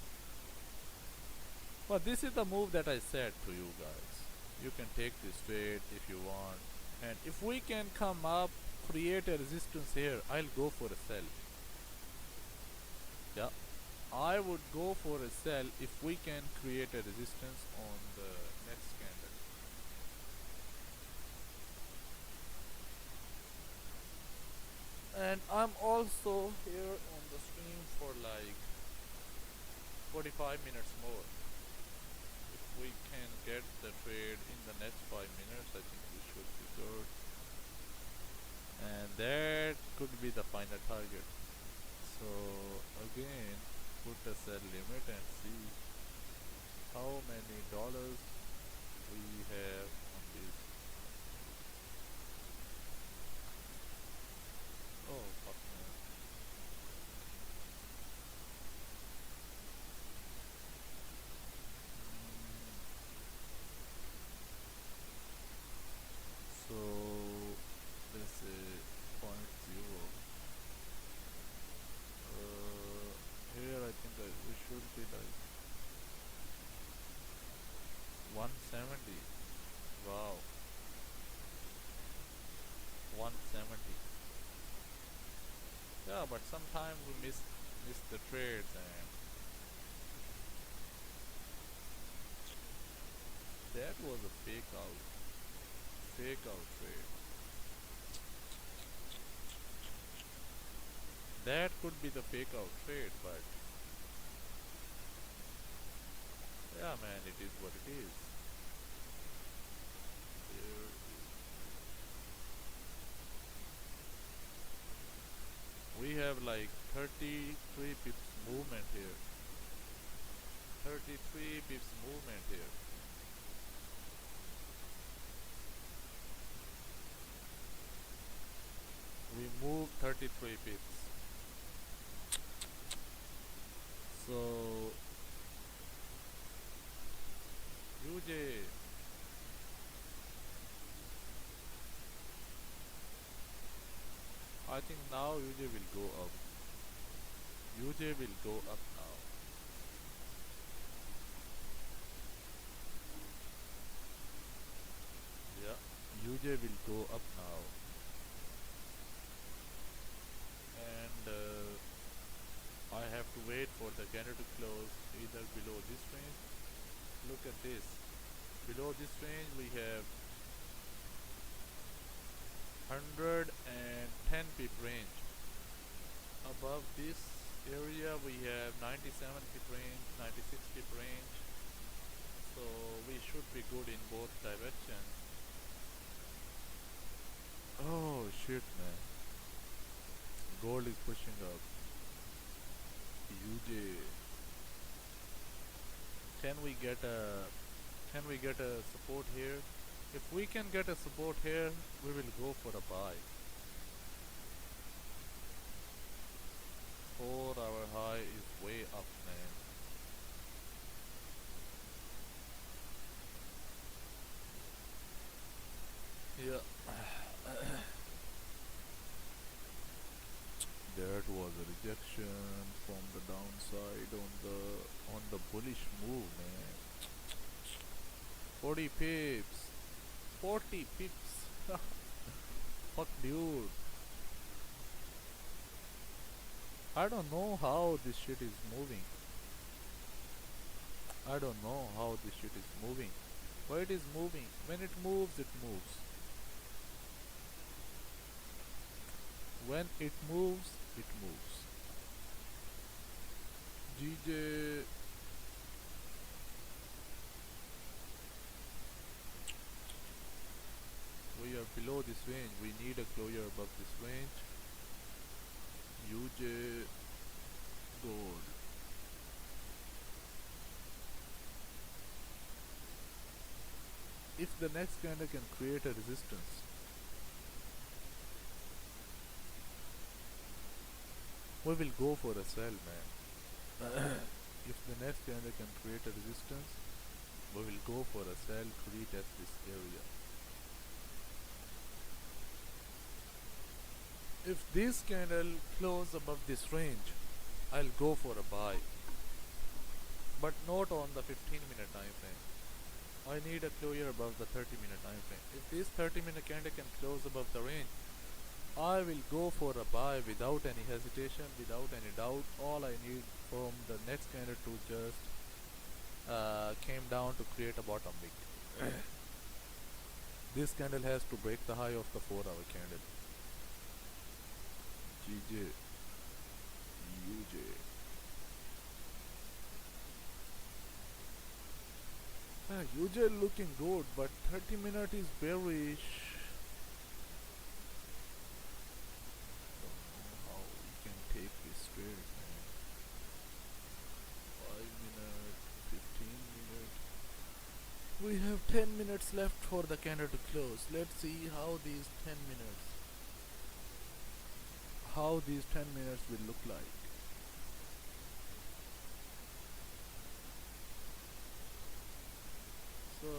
Speaker 4: But this is the move that I said to you guys. You can take this trade if you want. And if we can come up, create a resistance here, I'll go for a sell. Yeah, I would go for a sell if we can create a resistance on the next candle. And I'm also here on the stream for like 45 minutes more. If we can get the trade in the next 5 minutes, I think we should be good. And that could be the final target. So again, put a sell limit and see how many dollars we have on this. Oh fuck man. So let's say 0.0. Here I think we should be like 170. Wow. 170. Yeah, but sometimes we miss the trades and that was a fake out trade. That could be the fake out trade, but yeah man, it is what it is. Here we have like 33 pips movement here. 33 pips movement here. move 33 pips. So UJ, I think now UJ will go up. UJ will go up now. Yeah, UJ will go up now. And I have to wait for the candle to close either below this range. Look at this. Below this range we have 110 pip range. Above this area we have 97 pip range, 96 pip range. So we should be good in both directions. Oh shit, man. Gold is pushing up. UJ. Can we get a support here? If we can get a support here, we will go for a buy. 4-hour high is way up, man. Yeah. That was a rejection from the downside on the bullish move, man. 40 pips. 40 pips. Fuck, dude. I don't know how this shit is moving. I don't know how this shit is moving. But it is moving. When it moves, it moves. When it moves, it moves. GJ. We are below this range. We need a closure above this range. UJ gold. If the next candle can create a resistance, we will go for a sell, man. If the next candle can create a resistance, we will go for a sell to retest this area. If this candle close above this range, I'll go for a buy, but not on the 15-minute time frame. I need a closure above the 30-minute time frame. If this 30-minute candle can close above the range, I will go for a buy without any hesitation, without any doubt. All I need from the next candle to just came down to create a bottom wick. This candle has to break the high of the 4-hour candle. GJ, UJ. UJ looking good, but 30-minute is bearish. Don't know how we can take this trade, man. 5-minute, 15-minute. We have 10 minutes left for the candle to close. Let's see how these 10 minutes will look like. So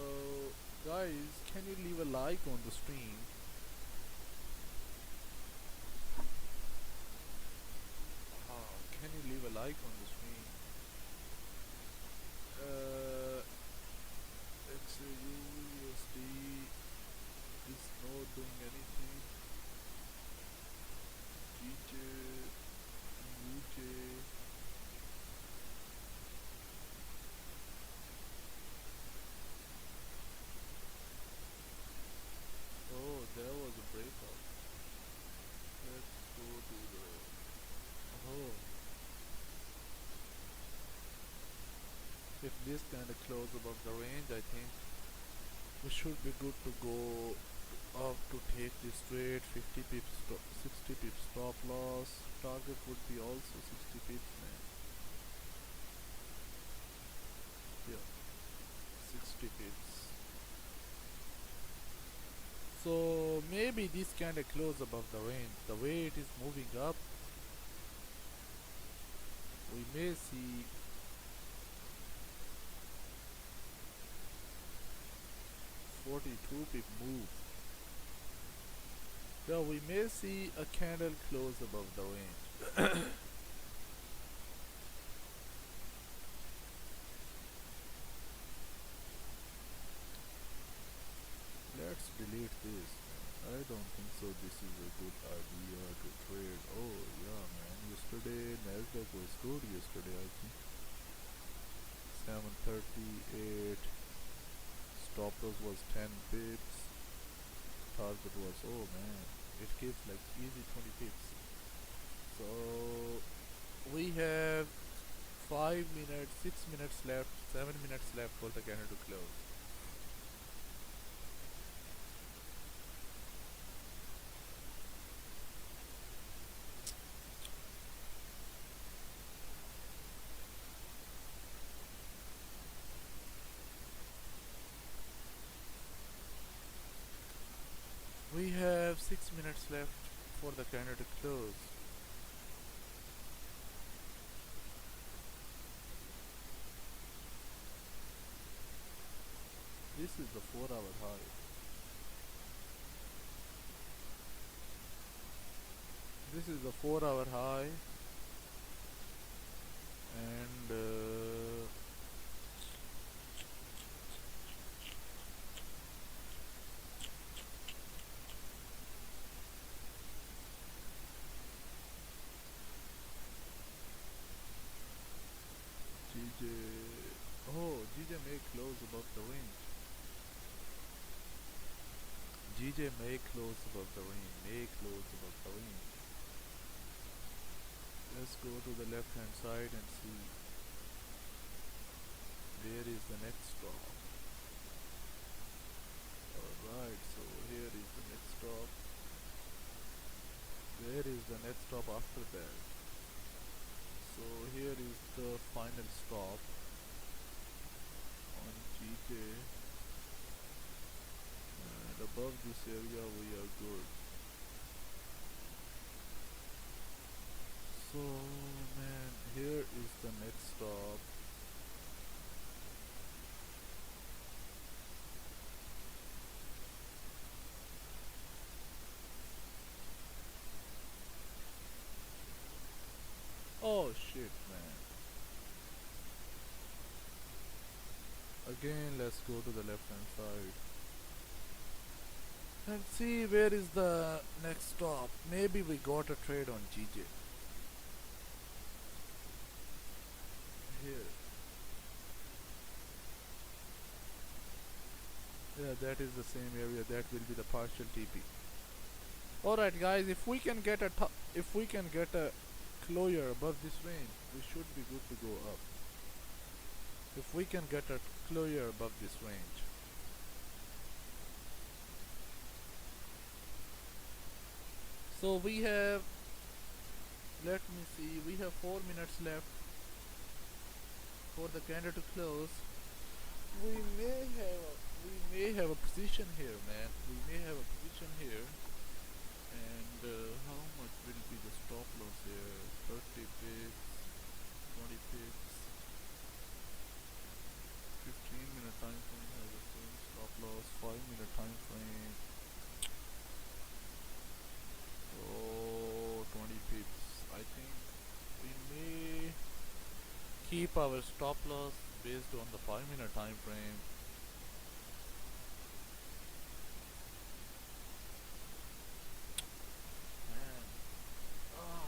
Speaker 4: guys, can you leave a like on the stream? Can you leave a like on the stream? XAUUSD is not doing anything. GJ, UJ. Oh, there was a breakout. Let's go to the... Oh. If this kind of close above the range, I think we should be good to go up to take this trade. 50 pips, 60 pips stop loss. Target would be also 60 pips, man. Yeah, 60 pips. So maybe this kind of close above the range. The way it is moving up, we may see 42 pip move. Yeah, we may see a candle close above the range. Let's delete this. I don't think so. This is a good idea to trade. Oh yeah, man. Yesterday Nasdaq was good. Yesterday, I think 738. Stop loss was 10 pips. Target was, oh man, it gives like easy 20 pips. So we have 5 minutes, 6 minutes left, 7 minutes left for the candle to close. We have 6 minutes left for the candle to close. This is the 4-hour high. This is the 4-hour high, and GJ, oh, GJ may close above the range. GJ may close above the range, may close above the range. Let's go to the left hand side and see where is the next stop. Alright, so here is the next stop. Where is the next stop after that? So here is the final stop on GJ, and above this area we are good. So man, here is the next stop. Oh shit, man. Again, let's go to the left hand side and see where is the next stop. Maybe we got a trade on GJ. Here. Yeah, that is the same area. That will be the partial TP. Alright guys, if we can get a closure above this range, we should be good to go up. If we can get a closure above this range. So we have, let me see, we have 4 minutes left for the candle to close. We may have a position here, man. We may have a position here. And how much will be the stop loss here? 30 pips, 20 pips, 15-minute time frame has the same stop loss, 5-minute time frame. Oh, 20 pips. I think we may keep our stop loss based on the 5-minute time frame. Man. Ah.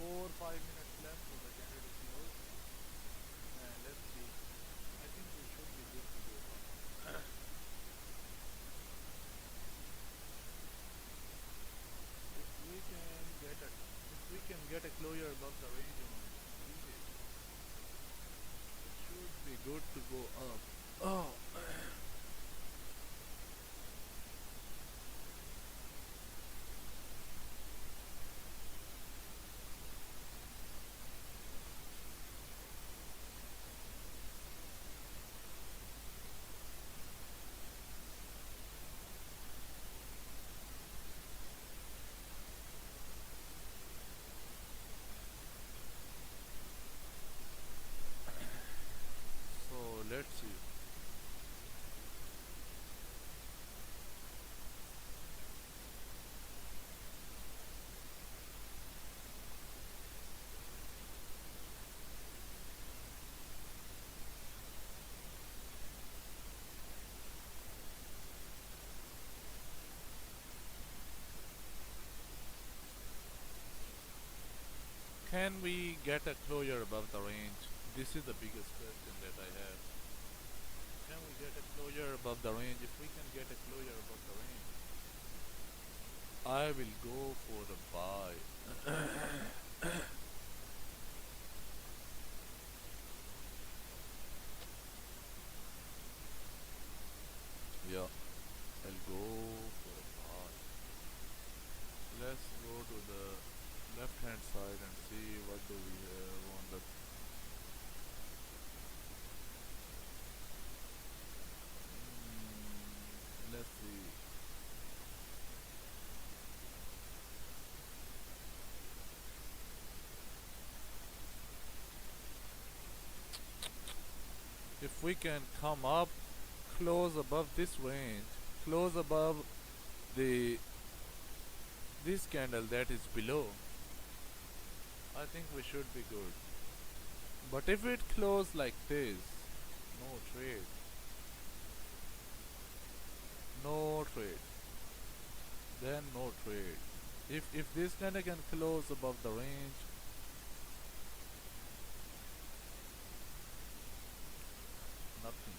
Speaker 4: So 4 or 5 minutes left for the candle to close. And let's see. I think we should be good to go up. If we can get a closure above the range on GBPJPY, it should be good to go up. Oh. Can we get a closure above the range? This is the biggest question that I have. Can we get a closure above the range? If we can get a closure above the range, I will go for the buy. Yeah, I'll go for a buy. Let's go to the left hand side and see what do we have on the let's see. If we can come up close above this range, close above the this candle that is below, I think we should be good. But if it close like this, no trade. No trade. Then no trade. If this candle can close above the range, nothing.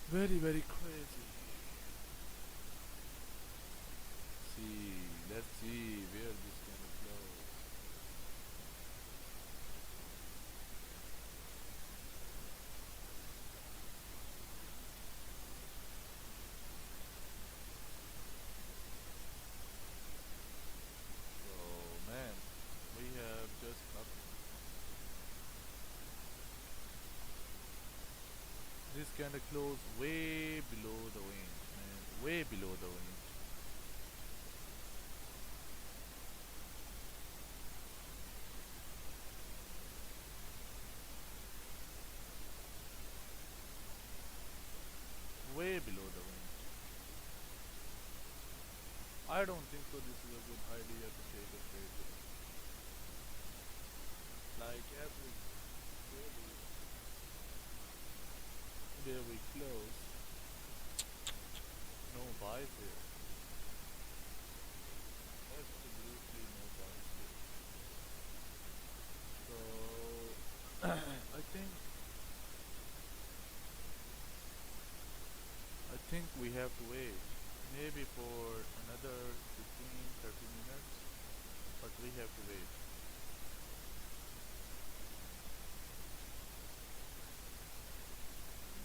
Speaker 4: Very, very crazy. See, let's see where this can close. So, man, we have just nothing. This can close way below the range, man. Way below the range. Way below the range. I don't think so this is a good idea to take a trade here. Like every there we close. No buys here. Absolutely no buys here. So I think we have to wait maybe for another 15-30 minutes, but we have to wait.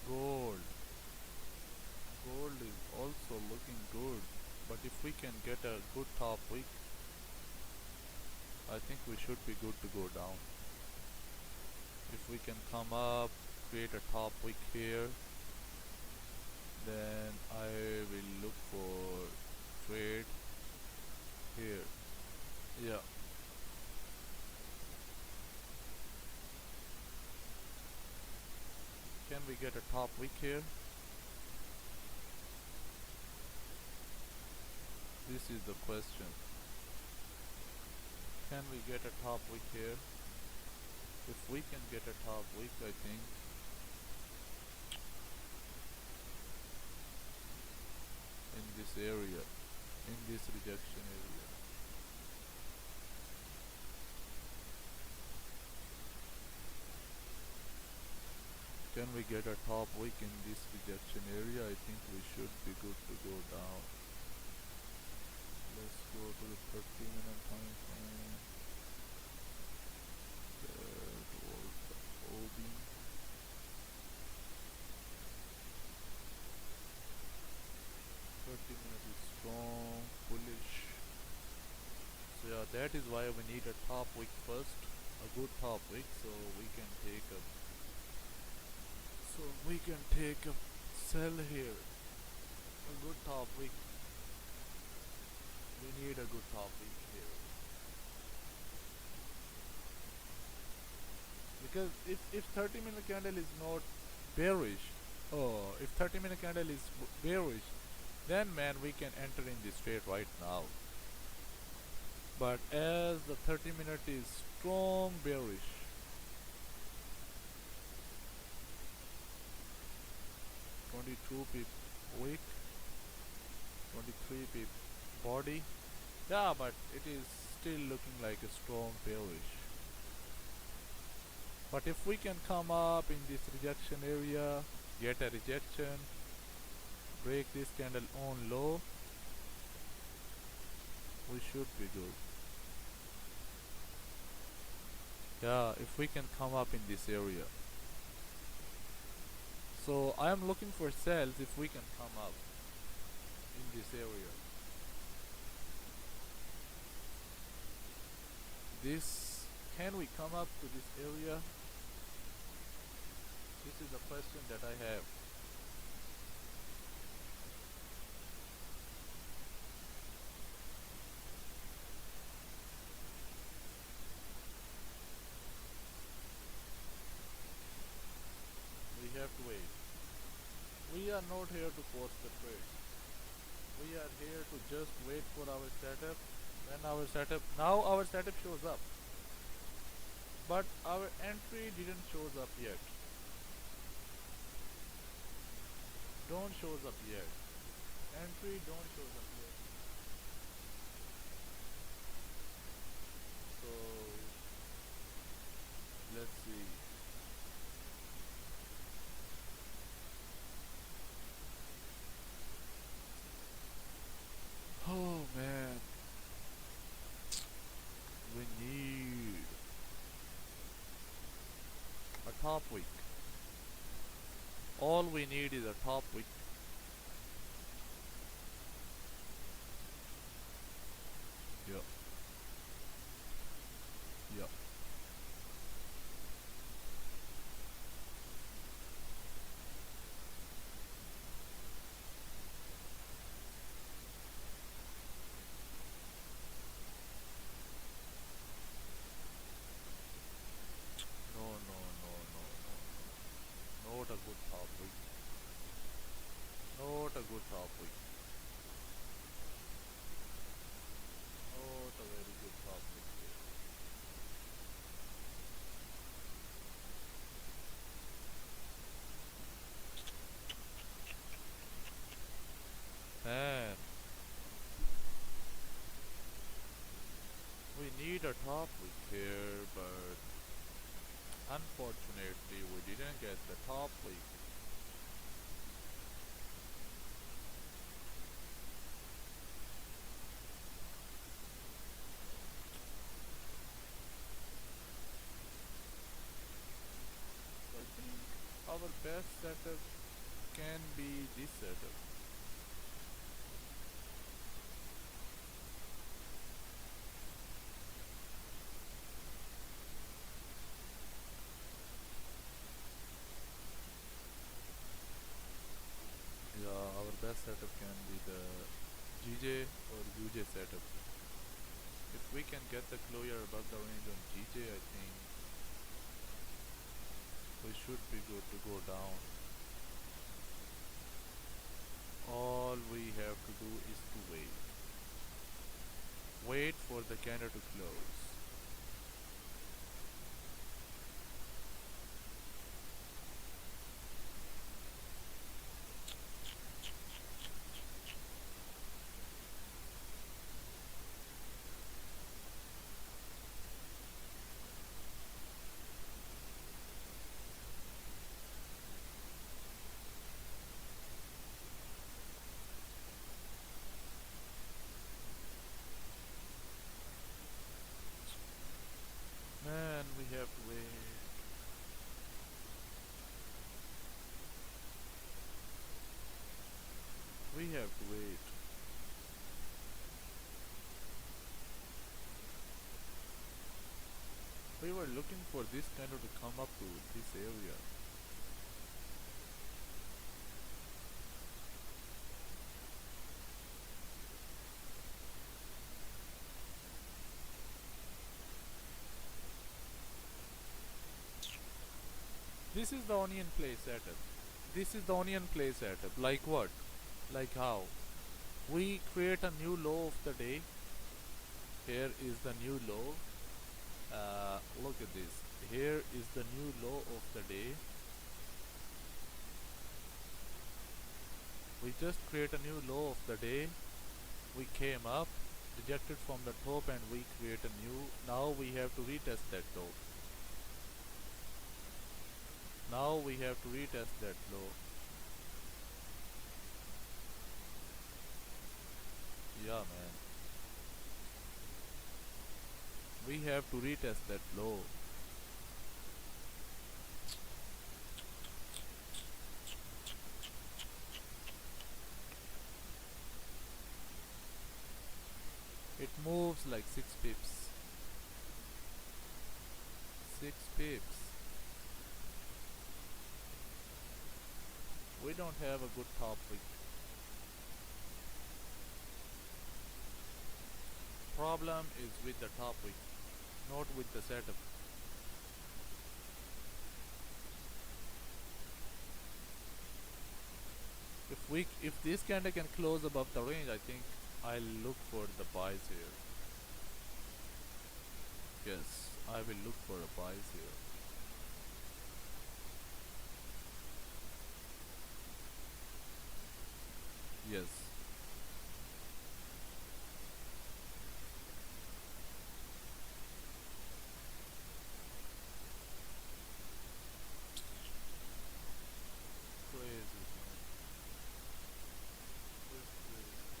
Speaker 4: Gold is also looking good, but if we can get a good top wick, I think we should be good to go down. If we can come up, create a top wick here, then I will look for trade here. Yeah. Can we get a top wick here? This is the question. Can we get a top wick here? If we can get a top wick, I think in this area, in this rejection area. Can we get a top wick in this rejection area? I think we should be good to go down. Let's go to the 30-minute time frame. There was the OB. 30-minute is strong, bullish. So yeah, that is why we need a top wick first, a good top wick, so we can take a sell here. A good top wick. We need a good top wick here. Because if 30-minute candle is not bearish, if 30-minute candle is bearish, then man we can enter in this trade right now. But as the 30-minute is strong bearish, 22 pip wick, 23 pip body. Yeah, but it is still looking like a strong bearish. But if we can come up in this rejection area, get a rejection, break this candle on low, we should be good. Yeah, if we can come up in this area. So I am looking for sales if we can come up in this area. Can we come up to this area? This is a question that I have. We have to wait. We are not here to post the trade. We are here to just wait for our setup. Now our setup shows up. But our entry didn't shows up yet. Don't shows up yet. Entry don't shows up yet. So let's see. Oh man, we need a top wick. All we need is a top wick. Yeah. Yeah. No, no, no, no, no, no. Not a good top wick. Not a good top wick. Not a very good top wick here. Man, we need a top wick here, but unfortunately we didn't get the top wick. So I think our best setup can be this setup. Yeah, our best setup can be the GJ or UJ setup. If we can get the closure above the range on GJ, I think we should be good to go down. All we have to do is to wait. Wait for the candle to close. Man, we have to wait. We have to wait. We were looking for this candle to come up to this area. This is the onion play setup. This is the onion play setup. Like what? Like how? We create a new low of the day. Here is the new low. Look at this. Here is the new low of the day. We just create a new low of the day. We came up, rejected from the top, and we create a new. Now we have to retest that low. Now we have to retest that low. Yeah, man. We have to retest that low. It moves like 6 pips. 6 pips. We don't have a good top wick. Problem is with the top wick, not with the setup. If this candle can close above the range, I think I'll look for the buys here. Yes, I will look for a buys here. Yes. Crazy, man. Just crazy.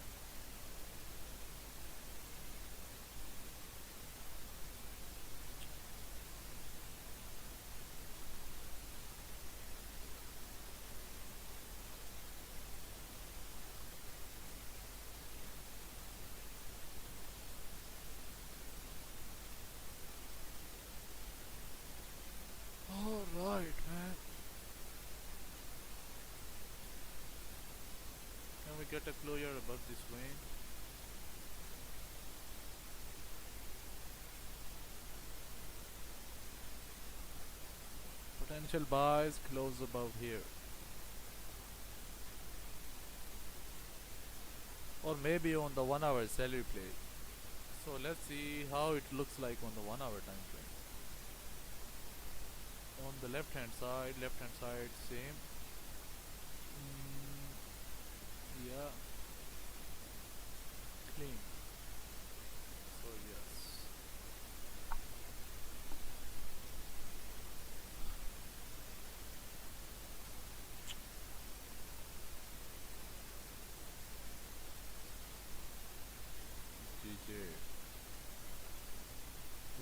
Speaker 4: Alright, man. Can we get a closure above this range? Potential buys close above here. Or maybe on the 1 hour salary play. So let's see how it looks like on the 1 hour time frame. On the left hand side, same. Yeah, clean. So yes. GJ.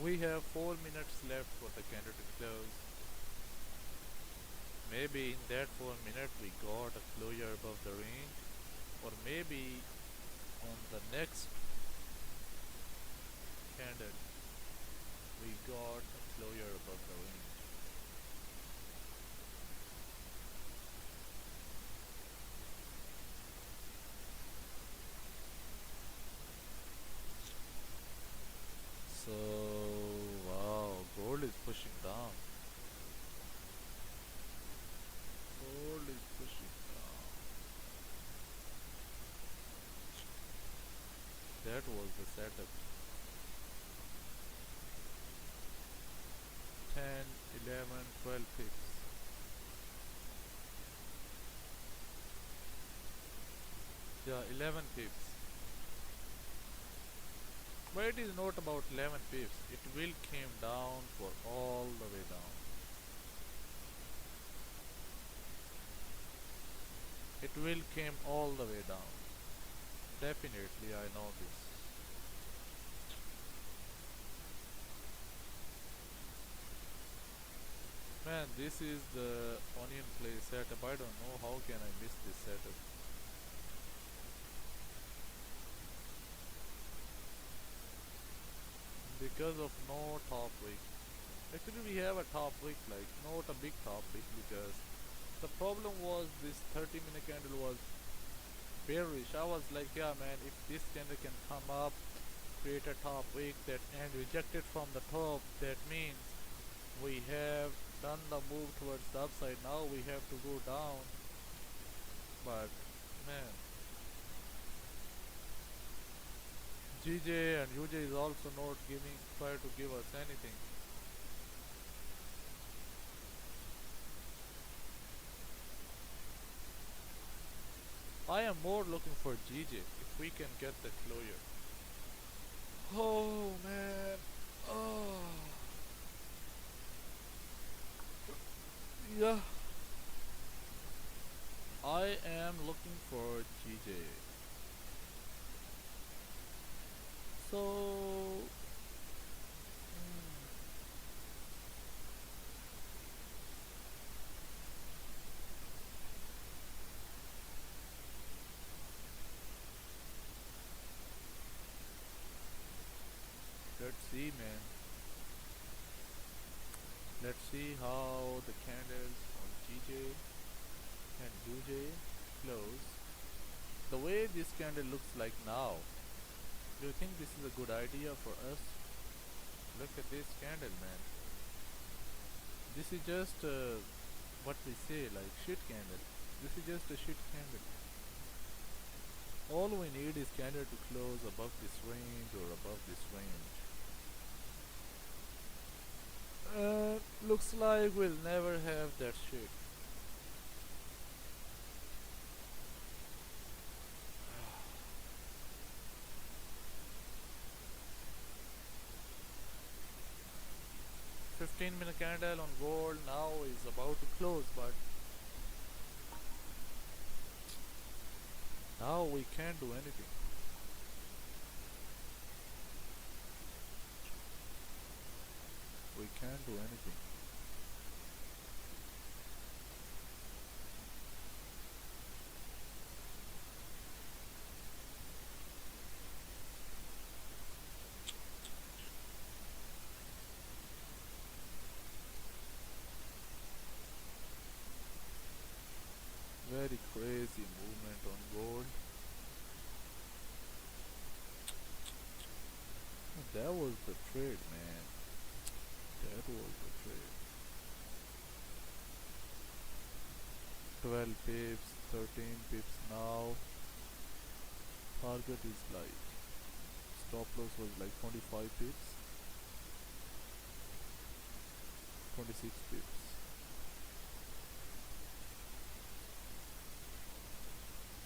Speaker 4: We have 4 minutes left for the candle to close. Maybe in that 4 minutes we got a closure above the range, or maybe on the next candle we got a closure above the range. So wow, gold is pushing down. Gold is pushing down. That was the setup. 10, 11, 12 pips. Yeah, 11 pips. But it is not about 11 pips. It will came down for all the way down. It will came all the way down. Definitely, I know this. Man, this is the onion play setup. I don't know how can I miss this setup. Because of no top wick. Actually, we have a top wick, like not a big top wick, because the problem was this 30-minute candle was bearish. I was like, yeah man, if this candle can come up, create a top wick that and reject it from the top, that means we have done the move towards the upside. Now we have to go down. But man, GJ and UJ is also not giving, try to give us anything. I am more looking for GJ if we can get the closure. Oh man. Oh. Yeah. I am looking for GJ. So 'Let's see, man. Let's see how the candles on GJ and UJ close. The way this candle looks like now, do you think this is a good idea for us? Look at this candle, man. This is just what we say, like shit candle. This is just a shit candle. All we need is candle to close above this range or above this range. Looks like we'll never have that shit. $15-minute candle on gold now is about to close, but now we can't do anything. We can't do anything. Very crazy movement on gold. That was the trade, man. That was the trade. 12 pips, 13 pips now. Target is like, stop loss was like 25 pips. 26 pips.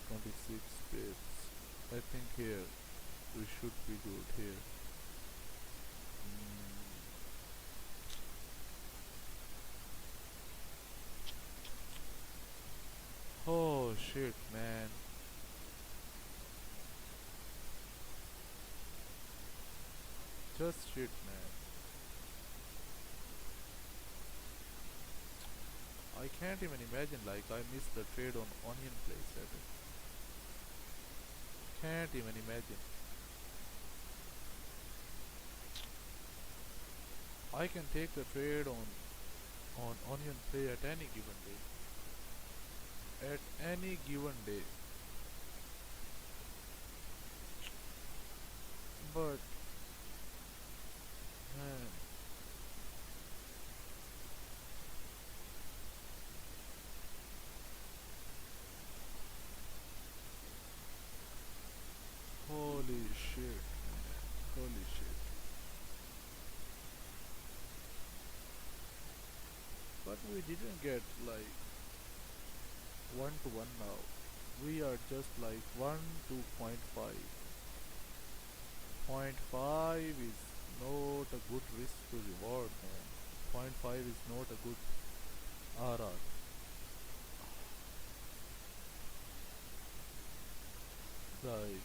Speaker 4: 26 pips. I think here we should be good here. Oh shit, man. Just shit, man. I can't even imagine, like, I missed the trade on onion place at it. Can't even imagine. I can take the trade on onion play at any given day. At any given day. But man, holy shit, man. Holy shit. But we didn't get like 1 to 1 now. We are just like 1 to 0.5. 0.5 is not a good risk to reward, man. 0.5 is not a good RR. Like,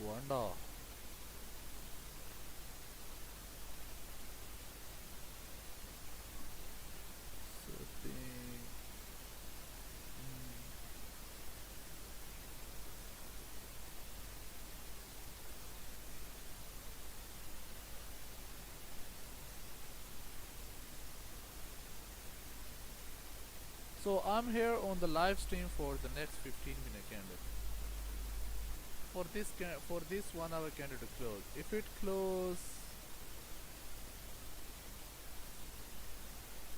Speaker 4: wonder. Setting. So I'm here on the live stream for the next 15-minute candle. For this 1 hour candle to close. If it close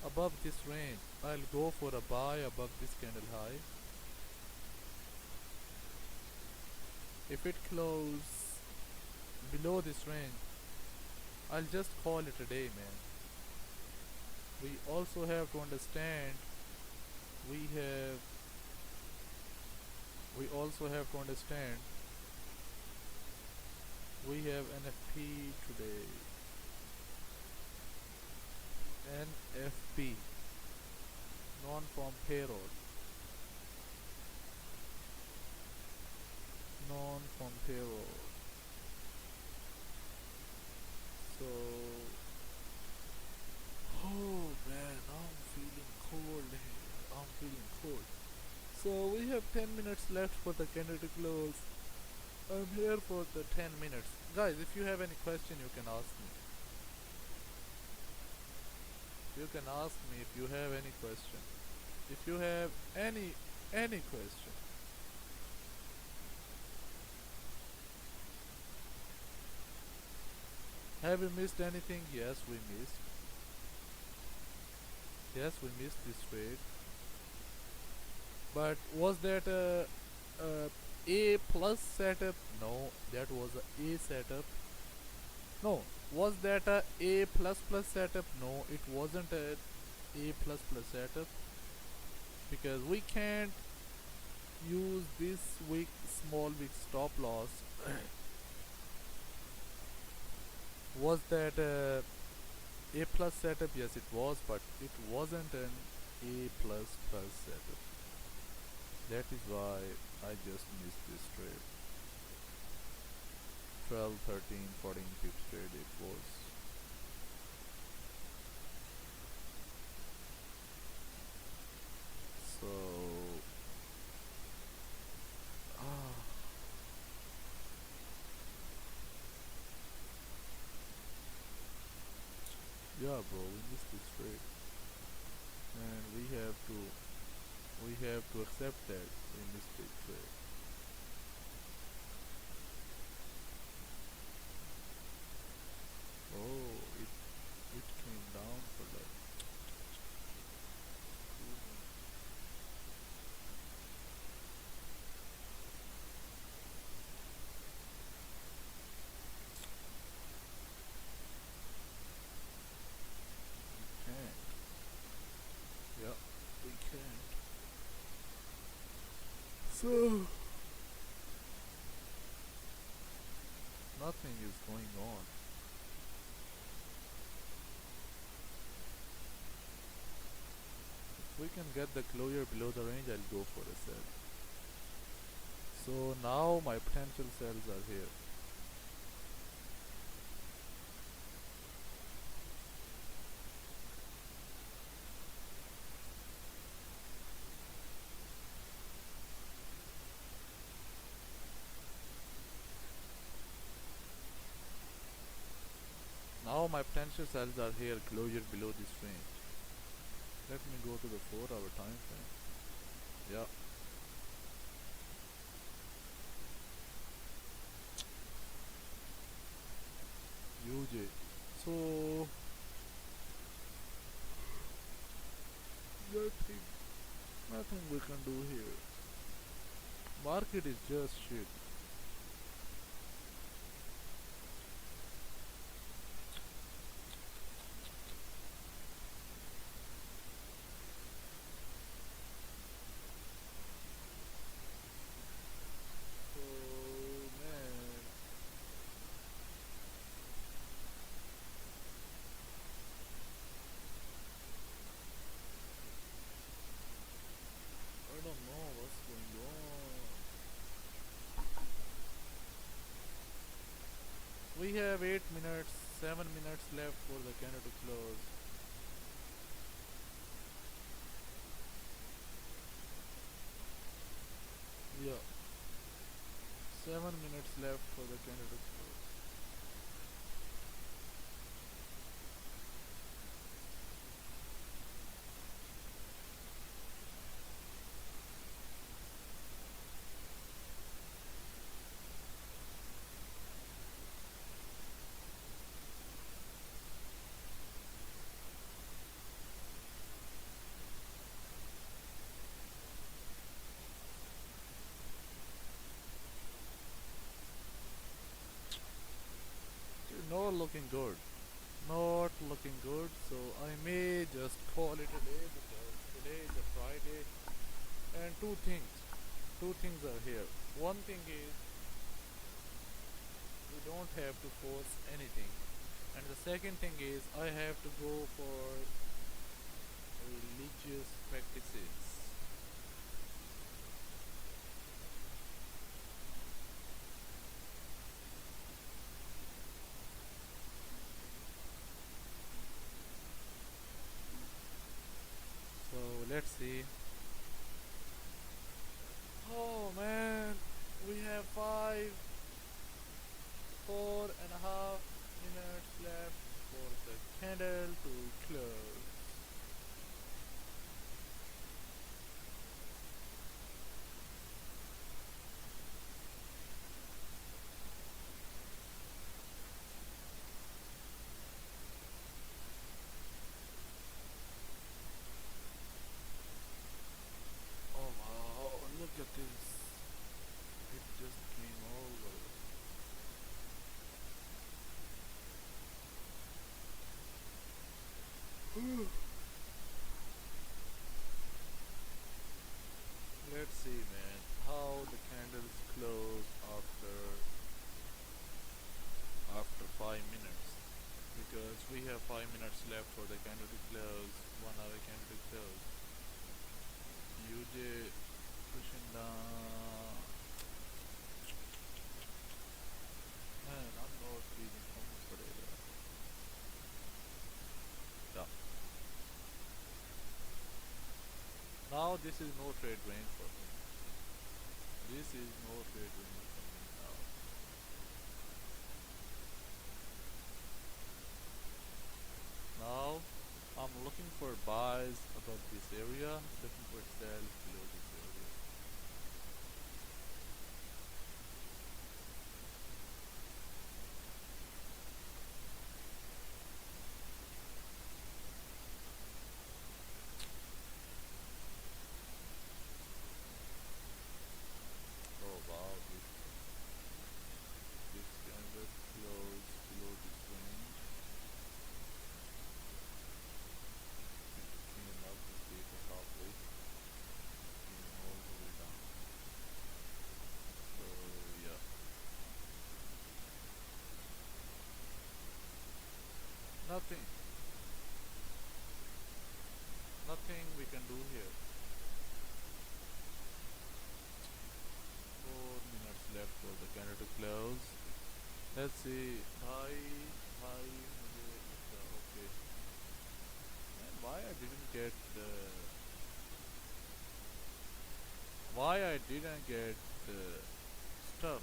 Speaker 4: above this range, I'll go for a buy above this candle high. If it close below this range, I'll just call it a day, man. We also have to understand we also have to understand we have NFP today. NFP, non-farm payroll. Non-farm payroll. So, oh man, I'm feeling cold here. I'm feeling cold. So we have 10 minutes left for the candle to close. I'm here for the 10 minutes. Guys, if you have any question, you can ask me. You can ask me if you have any question. If you have any question. Have we missed anything? Yes, we missed. Yes, we missed this trade. But was that a plus setup? No, that was a setup. No, was that a plus plus setup? No, it wasn't a plus plus setup, because we can't use this weak small weak stop loss. Was that a plus setup? Yes, it was, but it wasn't an a plus plus setup. That is why I just missed this trade. 12, 13, 14 pips trade it was. So yeah, bro, we missed this trade, and we have to accept that we missed this trade. Oh, it came down for that. We can't. Yeah, we can't. So nothing is going on. If we can get the closure below the range, I'll go for a sell. So now my potential sells are here. Now my potential sells are here, closure below this range. Let me go to the 4-hour time frame. Yeah. UJ. So nothing we can do here. Market is just shit. We have 8 minutes, 7 minutes left for the candle to close. Yeah. 7 minutes left for the candle to close. not looking good. Not looking good. So I may just call it a day because today is a Friday, and two things are here. One thing is we don't have to force anything, and the second thing is I have to go for religious practices. So let's see. Oh man, we have 4.5 minutes left for the candle to close. Oh wow, look at this. It just came over. Let's see, man, how the candles close after 5 minutes, because we have 5 minutes left for the candle to close. 1 hour candle to close. UJ pushing down. Man, I'm not feeling comfortable. Yeah. Now this is no trade range for me. This is no trade range for me now. Now I'm looking for buys above this area, looking for sells below this area. Oh wow, this candle closed below this range. Came up to take a halfway, came all the way down. So yeah, nothing, nothing we can do here. 4 minutes left for the candle to close. Let's see, high, okay. And why I didn't get stuff.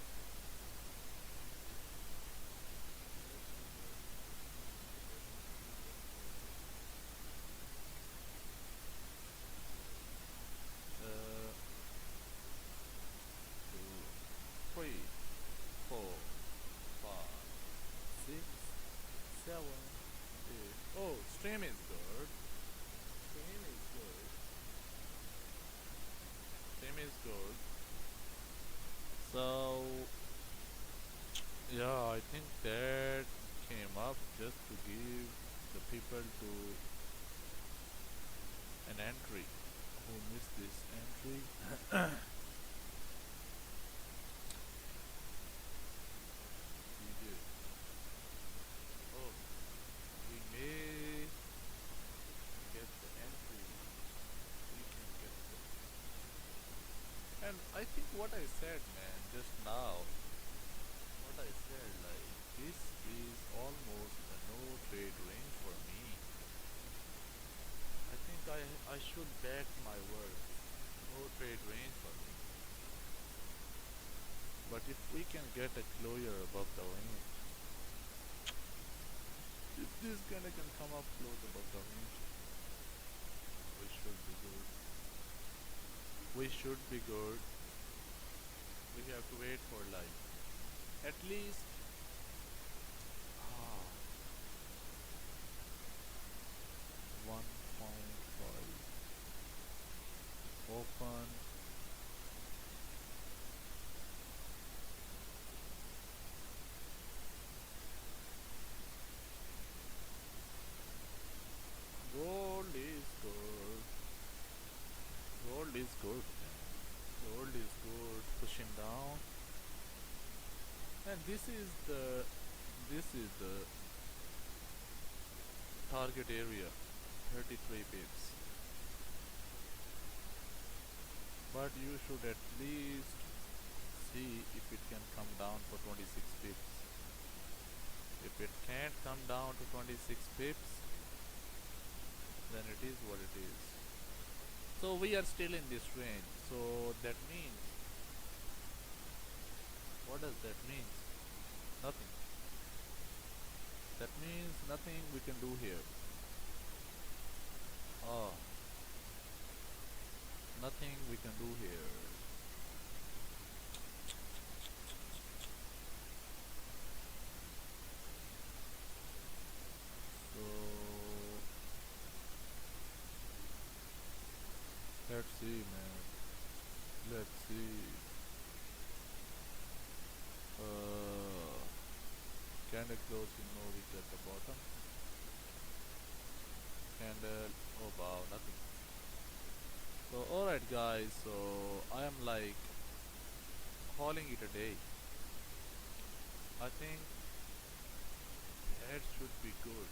Speaker 4: Uh, 2, 3, 4, 5, 6, 7, 8. Oh, stream is good. Stream is good. Stream is good. So yeah, I think that came up just to give the people to an entry who missed this entry. DJ. Oh, we may get the entry. We can get the. And I think what I said, man, just now, what I said, like, this is almost a no trade range for me. I think I should back my word. No trade range for me. But if we can get a closure above the range, if this kind of can come up close above the range, we should be good. We should be good. We have to wait for like at least 1.5 open. this is the target area, 33 pips. But you should at least see if it can come down for 26 pips. If it can't come down to 26 pips, then it is what it is. So we are still in this range. So that means, what does that mean? Nothing. That means nothing we can do here. Oh, nothing we can do here. So let's see, man. Let's see. Candle close, you know, it's at the bottom. Candle, oh wow, nothing. So alright guys, so I am like calling it a day. I think that should be good.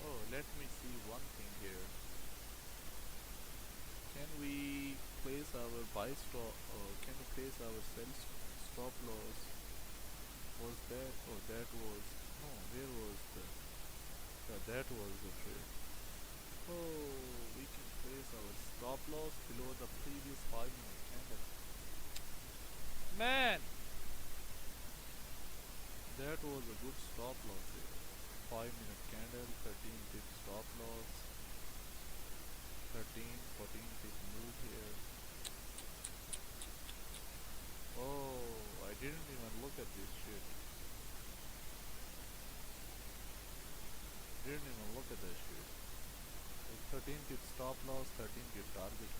Speaker 4: Oh, let me see one thing here. Can we place our buy stop, can we place our sell stop loss? Was that, oh that was, no, where was the, yeah, that was the trade. Oh, we can place our stop loss below the previous 5-minute candle. Man, that was a good stop loss here. 5-minute candle, 13 pip stop loss, 13, 14 pip move here. Oh, I didn't even look at this shit. Didn't even look at that shit. 13 pip stop loss, 13 pip target.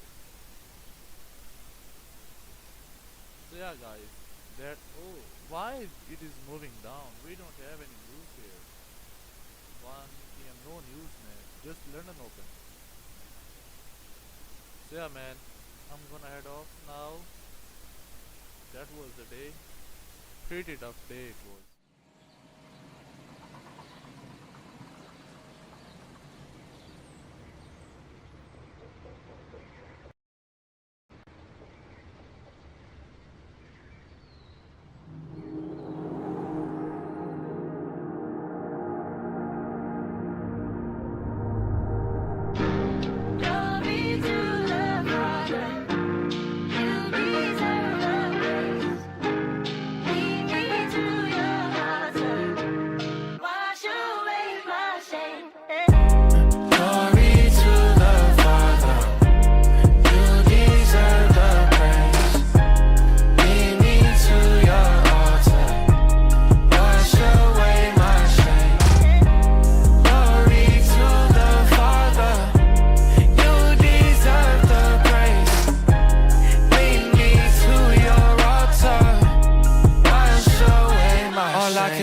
Speaker 4: So yeah guys, that, oh, why it is moving down? We don't have any news here. 1 PM, no news, man. Just London open. So yeah man, I'm gonna head off now. That was the day. Pretty tough day it was.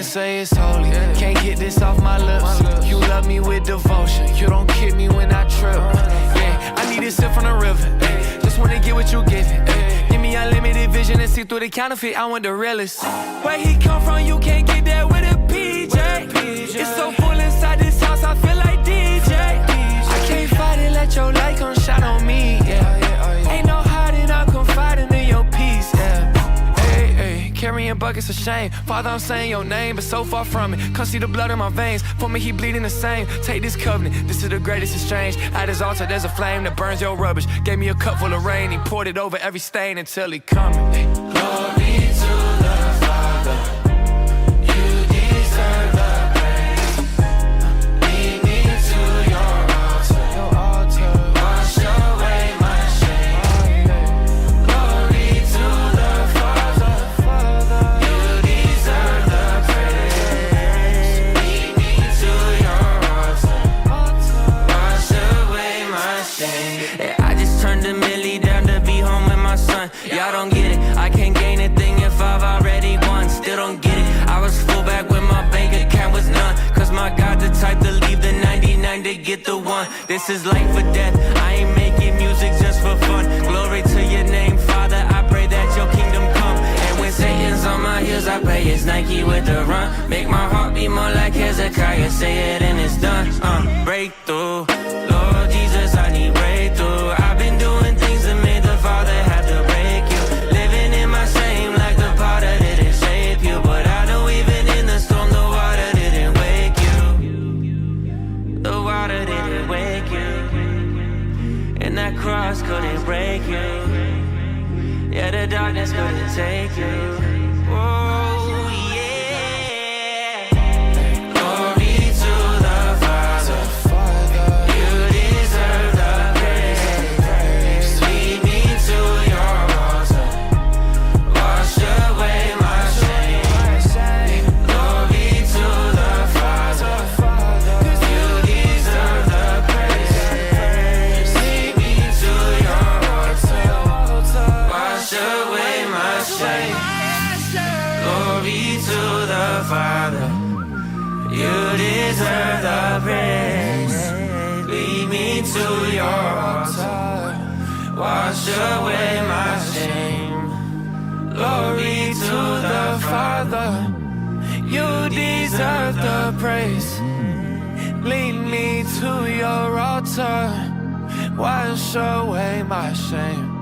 Speaker 5: Say it's holy, can't get this off my lips. You love me with devotion, you don't kick me when I trip. Yeah, I need a sip from the river, just wanna get what you giving. Give me unlimited vision and see through the counterfeit, I want the realest. Where he come from, you can't get that with a PJ. It's so full inside this house, I feel like DJ. I can't fight it, let your light come shine on me, yeah. Ain't no hiding, I'm confiding in your peace, yeah. Carrying buckets of shame. Father, I'm saying your name, but so far from it. Come see the blood in my veins. For me, he bleeding the same. Take this covenant, this is the greatest exchange. At his altar, there's a flame that burns your rubbish. Gave me a cup full of rain. He poured it over every stain until he coming. Glory to the Father. You deserve the praise. Lead me to your altar. Wash away my shame. Glory to the Father. Y'all don't get it, I can't gain a thing if I've already won. Still don't get it, I was full back when my bank account was none. Cause my God the type to leave the 99 to get the one. This is life or death, I ain't making music just for fun. Glory to your name, Father, I pray that your kingdom come. Jesus I pray. It's Nike with the run. Make my heart beat more like Hezekiah. Say it and it's done. Breakthrough. Lord Jesus, I need breakthrough. I've been doing things that made the Father have to break you. Living in my shame like the potter didn't shape you. But I know even in the storm the water didn't wake you. The water didn't wake you. And that cross couldn't break you. Yeah, the darkness couldn't take you. Oh, yeah. Glory to the Father. You deserve the praise. Lead me to your altar. Wash away my shame. Glory to the Father. You deserve the praise. Lead me to your altar. Wash away my shame. Glory to the Father. You deserve the praise. Lead me to your altar. Wash away my shame. Glory to the Father. You deserve the praise. Lead me to your altar. Wash away my shame.